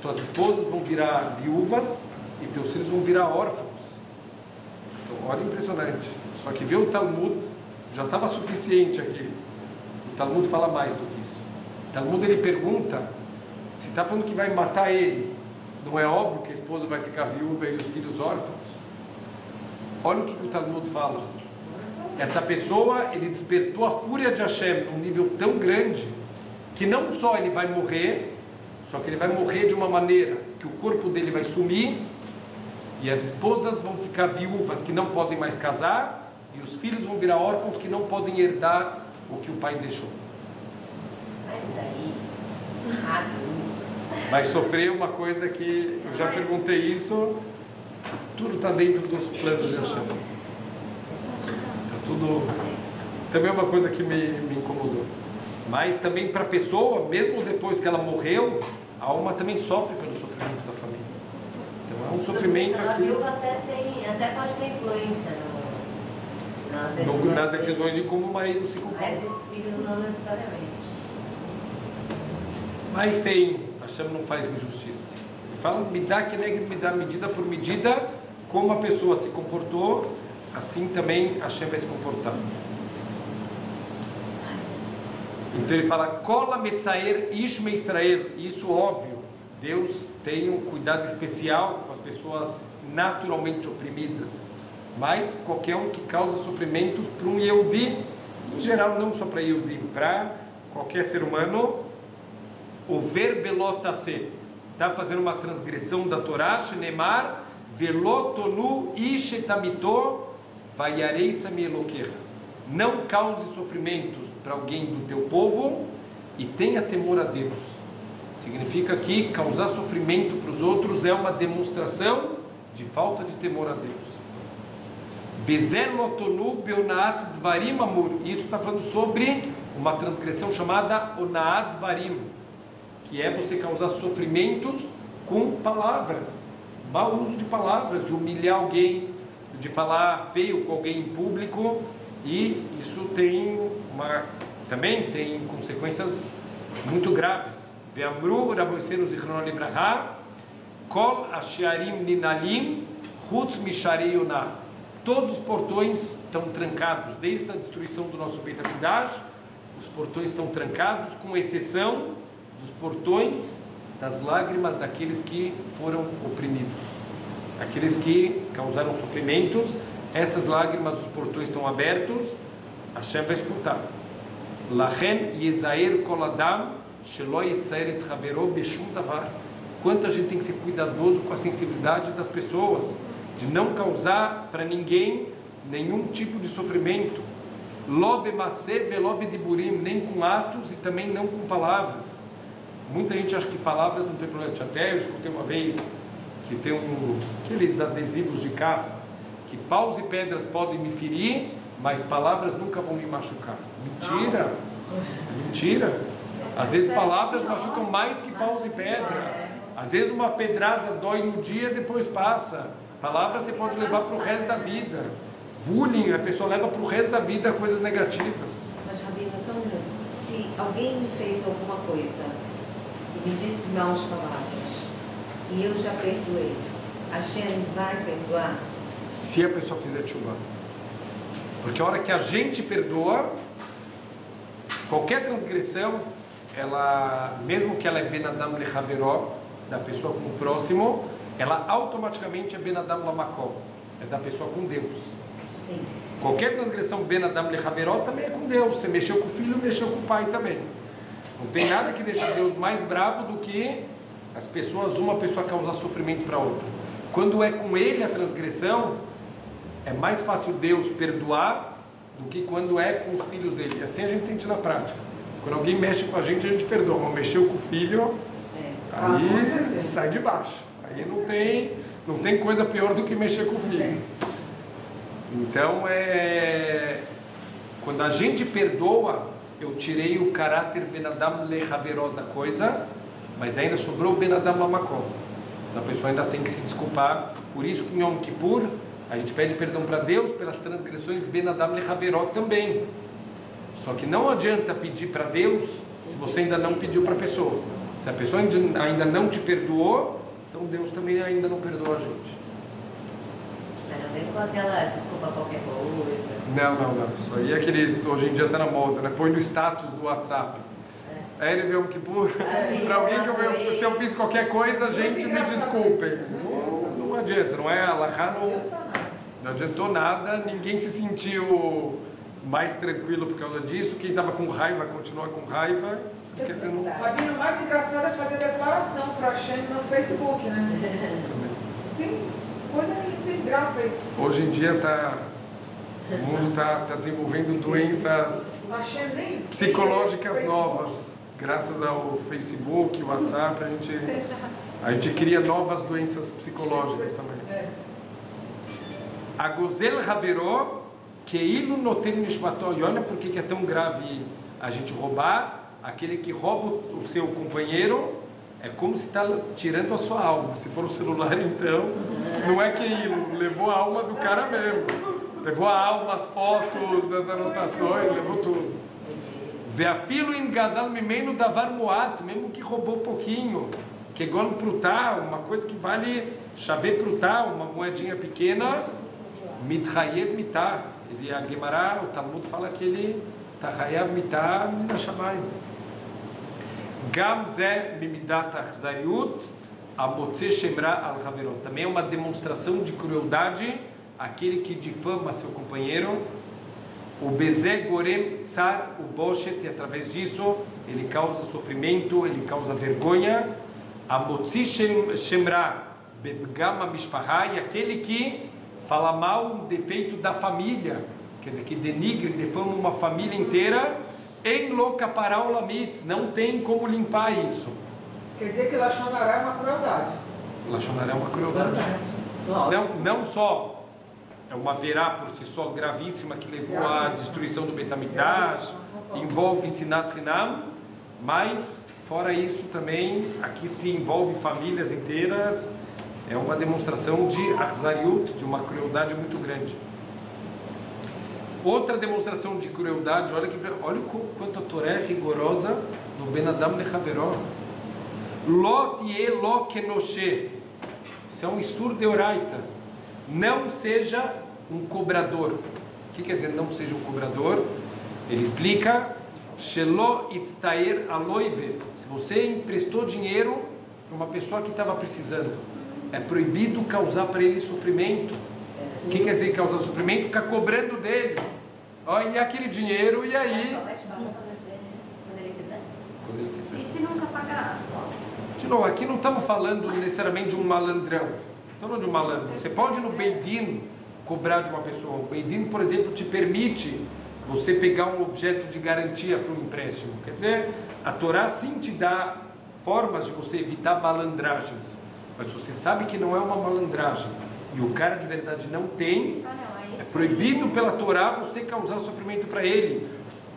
tuas esposas vão virar viúvas e teus filhos vão virar órfãos. Então, olha, impressionante. Só que ver o Talmud já estava suficiente aqui. O Talmud fala mais do que isso. O Talmud ele pergunta se está falando que vai matar ele. Não é óbvio que a esposa vai ficar viúva e os filhos órfãos? Olha o que o Talmud fala. Essa pessoa, ele despertou a fúria de Hashem num nível tão grande que não só ele vai morrer, só que ele vai morrer de uma maneira que o corpo dele vai sumir e as esposas vão ficar viúvas que não podem mais casar e os filhos vão virar órfãos que não podem herdar o que o pai deixou. Mas daí, vai sofrer uma coisa que eu já perguntei isso, tudo está dentro dos planos de Hashem. Tudo também é uma coisa que me incomodou. Mas também para a pessoa, mesmo depois que ela morreu, a alma também sofre pelo sofrimento da família. Então é um sofrimento a aqui. A viúva até pode ter influência nas decisões de como o marido se comporta. Mas os filhos não necessariamente. Mas tem, Hashem não faz injustiças. Ele fala, me dá que negue, me dá medida por medida, como a pessoa se comportou, assim também Hashem vai se comportar. Então ele fala, Kola Metzaer Ishme Israel. Isso óbvio, Deus tem um cuidado especial com as pessoas naturalmente oprimidas, mas qualquer um que causa sofrimentos para um Yehudi, em geral não só para Yehudi, para qualquer ser humano, o ver belotase, está fazendo uma transgressão da Torá, Shenemar, velotonu ishetamito, vayarei samieloqueira. Não cause sofrimentos para alguém do teu povo e tenha temor a Deus. Significa que causar sofrimento para os outros é uma demonstração de falta de temor a Deus. Vezelotonu beonaat dvarim amur. Isso está falando sobre uma transgressão chamada onaat dvarim, que é você causar sofrimentos com palavras, mau uso de palavras, de humilhar alguém, de falar feio com alguém em público, e isso também tem consequências muito graves. Ve'amru Raboisenu Zichrono Livraha Kol Ashearim Ninalim Chutz Misharei Yonah. Todos os portões estão trancados, desde a destruição do nosso Beit HaMikdash, os portões estão trancados, com exceção dos portões das lágrimas daqueles que foram oprimidos, aqueles que causaram sofrimentos. Essas lágrimas, os portões estão abertos, Hashem vai escutar. Lachen yezaer kol adam shelo yetzaer et chavero beshum davar. Quanta gente tem que ser cuidadoso com a sensibilidade das pessoas, de não causar para ninguém nenhum tipo de sofrimento. Lo bemaser velo bediburim, nem com atos e também não com palavras. Muita gente acha que palavras não tem problema. Até eu escutei uma vez que tem aqueles adesivos de carro, que paus e pedras podem me ferir, mas palavras nunca vão me machucar. Mentira! Mentira! Às vezes palavras machucam mais que paus e pedra. Às vezes uma pedrada dói no dia, depois passa. Palavras você pode levar para o resto da vida. Bullying, a pessoa leva para o resto da vida coisas negativas. Mas, Rabino, só um minuto. Se alguém me fez alguma coisa e me disse maus palavras, e eu já perdoei, a Hashem vai perdoar? Se a pessoa fizer tshuva. Porque a hora que a gente perdoa, qualquer transgressão, ela, mesmo que ela é ben adam lechaveró, da pessoa com o próximo, ela automaticamente é ben adam lamakom, é da pessoa com Deus. Sim. Qualquer transgressão ben adam lechaveró também é com Deus. Você mexeu com o filho, mexeu com o pai também. Não tem nada que deixa Deus mais bravo do que as pessoas, uma pessoa causar sofrimento para outra. quando é com ele a transgressão, é mais fácil Deus perdoar do que quando é com os filhos dele. E assim a gente sente na prática. Quando alguém mexe com a gente perdoa. Mas mexeu com o filho, aí sai de baixo. Aí não tem coisa pior do que mexer com o filho. Então, quando a gente perdoa, eu tirei o caráter Ben Adam Lechaveró da coisa, mas ainda sobrou o Ben Adam Lamakom. A pessoa ainda tem que se desculpar. Por isso que em Yom Kippur a gente pede perdão para Deus pelas transgressões Ben Adam Lechaveró também. Só que não adianta pedir para Deus se você ainda não pediu para a pessoa. Se a pessoa ainda não te perdoou, então Deus também ainda não perdoa a gente. Mas não vem com aquela desculpa qualquer coisa. Não. Isso aí é que eles, hoje em dia está na moda, né? Põe no status do WhatsApp. Aí ele vê um Kippur, para alguém se eu fiz qualquer coisa, gente, me desculpem. Não adianta, não é? Alahá não adiantou nada, ninguém se sentiu mais tranquilo por causa disso. Quem estava com raiva continua com raiva. Quer dizer, não... Rabino, o mais engraçado é fazer declaração para a Hashem no Facebook, né? Tem coisa que não tem graça isso. Hoje em dia o mundo está desenvolvendo doenças psicológicas novas. Graças ao Facebook, WhatsApp, a gente cria novas doenças psicológicas também. A Gozel Haveró, Keilo Noten Nishmató. E olha por que é tão grave a gente roubar. Aquele que rouba o seu companheiro é como se está tirando a sua alma. Se for o celular, então, não é Keilo, levou a alma do cara mesmo. Levou a alma, as fotos, as anotações, levou tudo. Veafilo em Gazal Mimeno Davar Moat, mesmo que roubou pouquinho, que igual prutá, uma coisa que vale chave prutá, uma moedinha pequena, mitchayev mitá. Ele a Gemara, o Talmud fala que ele tachayav mitá mina shamayim. Gam ze mimidat achzariut amotze shemra al chaverot. Também é uma demonstração de crueldade aquele que difama seu companheiro. O bezé gorem tsar o boshet, e através disso ele causa sofrimento, ele causa vergonha. Amotzi shemra bebgam mishpahá, e aquele que fala mal um defeito da família, quer dizer, que denigre, defama uma família inteira, em louca para o lamit, não tem como limpar isso. Quer dizer que Lashon Hará é uma crueldade. Lashon Hará é uma crueldade. Não só é uma verá por si só gravíssima que levou à destruição do Beit HaMikdash, envolve Sinat Hinam, mas fora isso também aqui se envolve famílias inteiras. É uma demonstração de Achzariut, de uma crueldade muito grande. Outra demonstração de crueldade, olha o quanto a Torá é rigorosa no Ben Adam Lechaveró. Lot ye lo kenoshe. Isso é um Isur Deoraita. Não seja um cobrador. O que quer dizer não seja um cobrador? Ele explica: Shelo itztaer aloive. Se você emprestou dinheiro para uma pessoa que estava precisando, é proibido causar para ele sofrimento. O que quer dizer causar sofrimento? Ficar cobrando dele. Olha, e aquele dinheiro, e aí? Quando ele quiser. E se nunca pagar? De novo, aqui não estamos falando necessariamente de um malandrão. Não estamos de um malandro. Você pode ir no Beidin cobrar de uma pessoa. O Beidin, por exemplo, te permite você pegar um objeto de garantia para um empréstimo. Quer dizer, a Torá sim te dá formas de você evitar malandragens. Mas se você sabe que não é uma malandragem e o cara de verdade não tem, é proibido pela Torá você causar sofrimento para ele.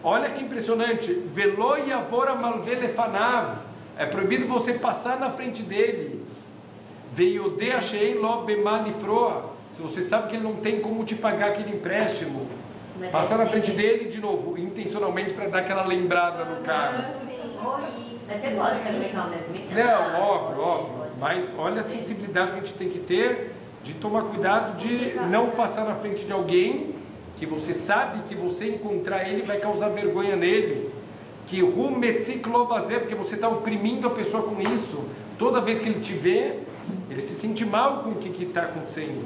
Olha que impressionante. Velo yavora malvelefanav. É proibido você passar na frente dele. Veiode achei lo bemalifroa. Se você sabe que ele não tem como te pagar aquele empréstimo, passar na frente dele de novo, intencionalmente para dar aquela lembrada no cara. Oi, mas você pode também ao mesmo tempo? Não, óbvio. Mas olha a sensibilidade que a gente tem que ter de tomar cuidado de não passar na frente de alguém que você sabe que você encontrar ele vai causar vergonha nele. Que porque você está oprimindo a pessoa com isso. Toda vez que ele te vê, ele se sente mal com o que está acontecendo.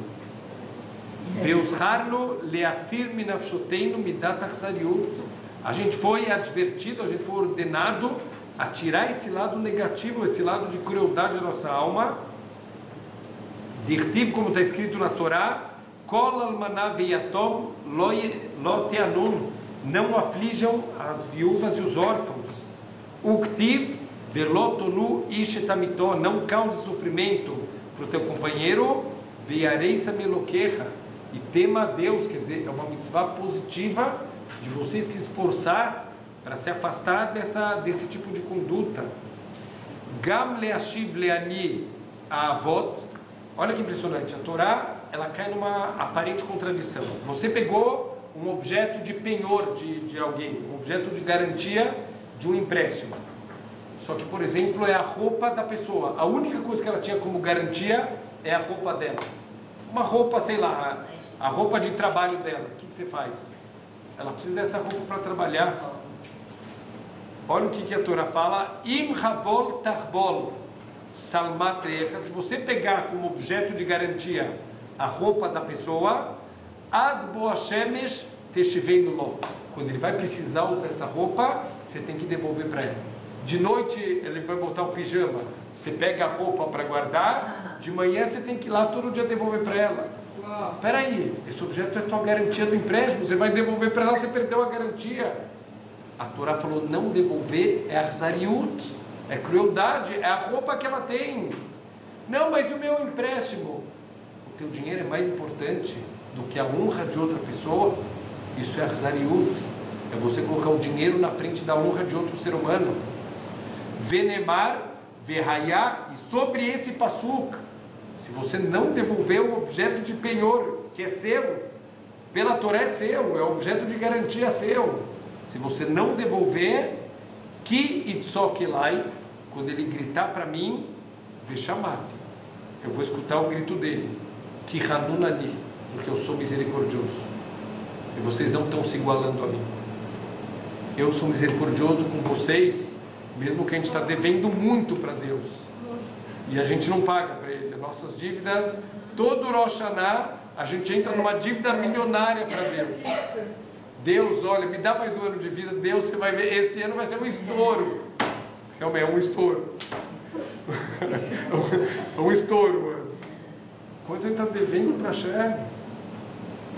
A gente foi advertido, a gente foi ordenado a tirar esse lado negativo, esse lado de crueldade da nossa alma. Dirtiv, como está escrito na Torá, Kol almaná veyatom lo teanun, não aflijam as viúvas e os órfãos. Uktiv velotonu ishetamiton, não cause sofrimento para o teu companheiro. Veareisa meloqueja, e tema a Deus, quer dizer, é uma mitzvah positiva de você se esforçar para se afastar desse tipo de conduta. Gam leashiv leani avot. Olha que impressionante, a Torá, ela cai numa aparente contradição. Você pegou um objeto de penhor de alguém, um objeto de garantia de um empréstimo. Só que, por exemplo, é a roupa da pessoa. A única coisa que ela tinha como garantia é a roupa dela. Uma roupa, sei lá, a roupa de trabalho dela. O que você faz? Ela precisa dessa roupa para trabalhar. Olha o que a Torá fala. Im havol tarbol salmat recha. Se você pegar como objeto de garantia a roupa da pessoa, ad boashemesh teshivenu lo. Quando ele vai precisar usar essa roupa, você tem que devolver para ele. De noite ele vai botar o pijama, você pega a roupa para guardar, de manhã você tem que ir lá todo dia devolver para ela. Espera aí, esse objeto é tua garantia do empréstimo, você vai devolver para ela, você perdeu a garantia. A Torá falou, não devolver é arzariut, é crueldade, é a roupa que ela tem. Não, mas e o meu empréstimo? O teu dinheiro é mais importante do que a honra de outra pessoa. Isso é arzariut, é você colocar o dinheiro na frente da honra de outro ser humano. Venemar, verraiá, e sobre esse passuk, se você não devolver o objeto de penhor, que é seu, pela Torá é seu, é objeto de garantia seu. Se você não devolver, ki itzokilai, quando ele gritar para mim, vechamate, eu vou escutar o grito dele, ki hanunani, porque eu sou misericordioso, e vocês não estão se igualando a mim. Eu sou misericordioso com vocês, mesmo que a gente está devendo muito para Deus e a gente não paga para Ele. Nossas dívidas, todo Rosh Hashanah, a gente entra numa dívida milionária para Deus. Deus, olha, me dá mais um ano de vida. Deus, você vai ver, esse ano vai ser um estouro. Realmente é um estouro. É um estouro, mano. Quanto a gente está devendo para Hashem?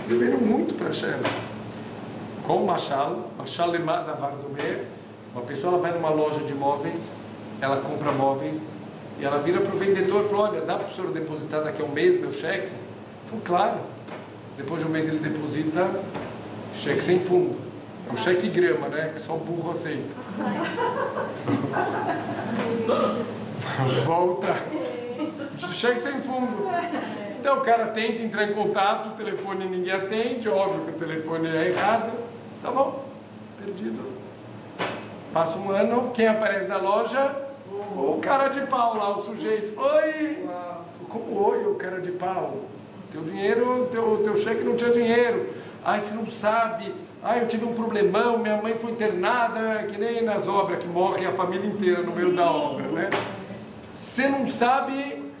Devendo muito para Hashem. Com Machal lemada vardomer. Uma pessoa, ela vai numa loja de móveis, ela compra móveis e ela vira para o vendedor e fala, olha, dá para o senhor depositar daqui a um mês meu cheque? Ele falou, claro. Depois de um mês ele deposita cheque sem fundo. É um cheque grama, né? Que só burro aceita. Volta. Cheque sem fundo. Então o cara tenta entrar em contato, o telefone ninguém atende, óbvio que o telefone é errado. Tá bom, perdido. Passa um ano, quem aparece na loja? O cara de pau lá, o sujeito. Oi! Como oi, o cara de pau? Teu dinheiro, teu cheque não tinha dinheiro. Ai, você não sabe. Ai, eu tive um problemão, minha mãe foi internada, que nem nas obras, que morre a família inteira no meio da obra, né? Você não sabe,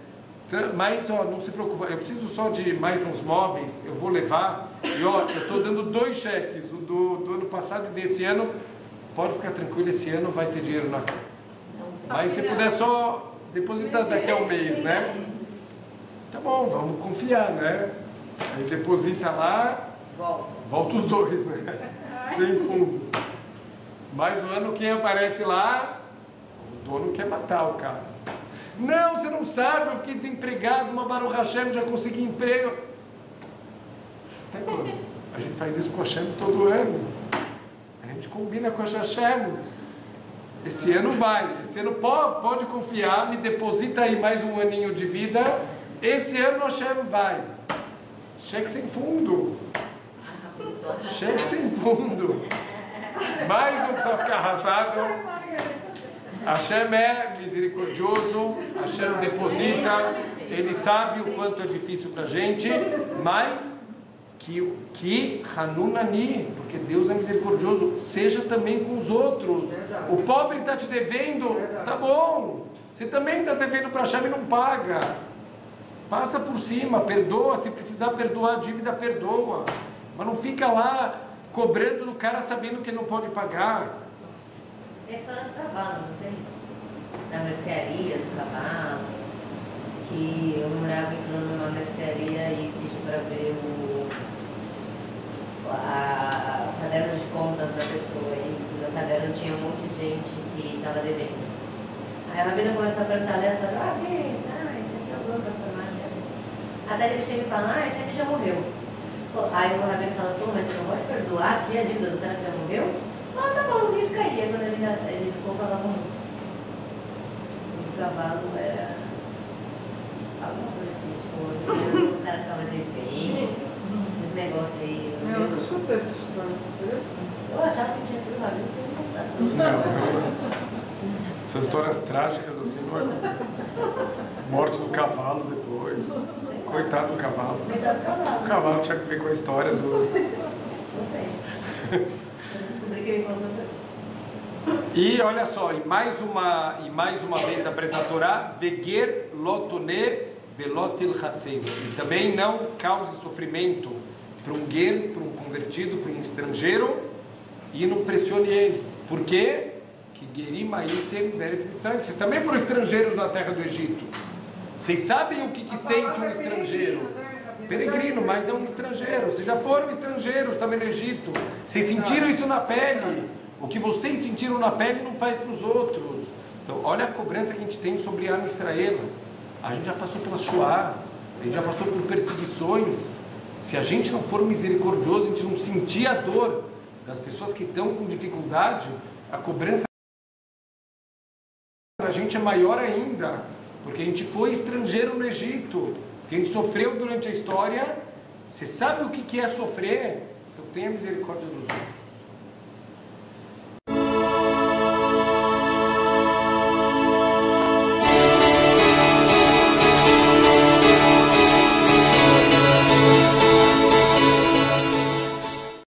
mas ó, não se preocupa, eu preciso só de mais uns móveis, eu vou levar. E ó, eu estou dando 2 cheques, o do ano passado e desse ano. Pode ficar tranquilo, esse ano vai ter dinheiro na conta. Mas se puder só depositar daqui a um mês, né? Tá bom, vamos confiar, né? Aí deposita lá, volta os 2, né? Sem fundo. Mais um ano, quem aparece lá, o dono quer matar o cara. Não, você não sabe, eu fiquei desempregado, uma Baruch Hashem, já consegui emprego. Até quando? A gente faz isso com a Hashem todo ano. A gente combina com a Hashem. Esse ano vai. Esse ano pode confiar. Me deposita aí mais um aninho de vida. Esse ano a Hashem vai. Cheque sem fundo. Cheque sem fundo. Mas não precisa ficar arrasado. Hashem é misericordioso. Hashem deposita. Ele sabe o quanto é difícil para a gente. Mas que Hanunani, porque Deus é misericordioso, seja também com os outros. O pobre está te devendo, tá bom. Você também está devendo para a Hashem e não paga. Passa por cima, perdoa. Se precisar perdoar a dívida, perdoa. Mas não fica lá cobrando do cara sabendo que ele não pode pagar. É a história do cavalo, não tem? Da mercearia do cavalo. que eu morava entrando numa mercearia e pedi para ver o caderno de contas da pessoa. E no caderno tinha um monte de gente que estava devendo. Aí a Rabina começou a perguntar aleatório, que é isso? Esse aqui é o dono da farmácia, assim. Até ele chega e fala, esse aqui já morreu. Aí o Rabino fala, mas você não pode perdoar aqui a dívida do cara que já morreu? Tá bom, risca aí. Aí quando eles colocavam o cavalo, era alguma coisa assim, tipo, o cara ficava devendo, esses negócios aí. Eu nunca escutei essa história, interessante. Eu achava que tinha sido o Rabino, tinha me contado. Essas histórias trágicas assim não é. Morte do cavalo depois. Coitado do cavalo. Coitado do cavalo. O cavalo tinha que ver com a história do. Não sei. Eu descobri que ele contou. E olha só, e mais uma vez aparece na Torá, Veger lotone velotil hatzein. E também não cause sofrimento para um guer, para um convertido, para um estrangeiro, e não pressione ele. Por quê? Que gerim aitem veret mitzrayim. Vocês também foram estrangeiros na terra do Egito. Vocês sabem o que sente um estrangeiro? Peregrino, mas é um estrangeiro. Vocês já foram estrangeiros também no Egito. Vocês sentiram isso na pele. O que vocês sentiram na pele não faz para os outros. Então, olha a cobrança que a gente tem sobre a Am Israel. A gente já passou pela Shoah, a gente já passou por perseguições. Se a gente não for misericordioso, a gente não sentir a dor das pessoas que estão com dificuldade, a cobrança a gente é maior ainda, porque a gente foi estrangeiro no Egito, que a gente sofreu durante a história. Você sabe o que é sofrer? Então tenha misericórdia dos outros.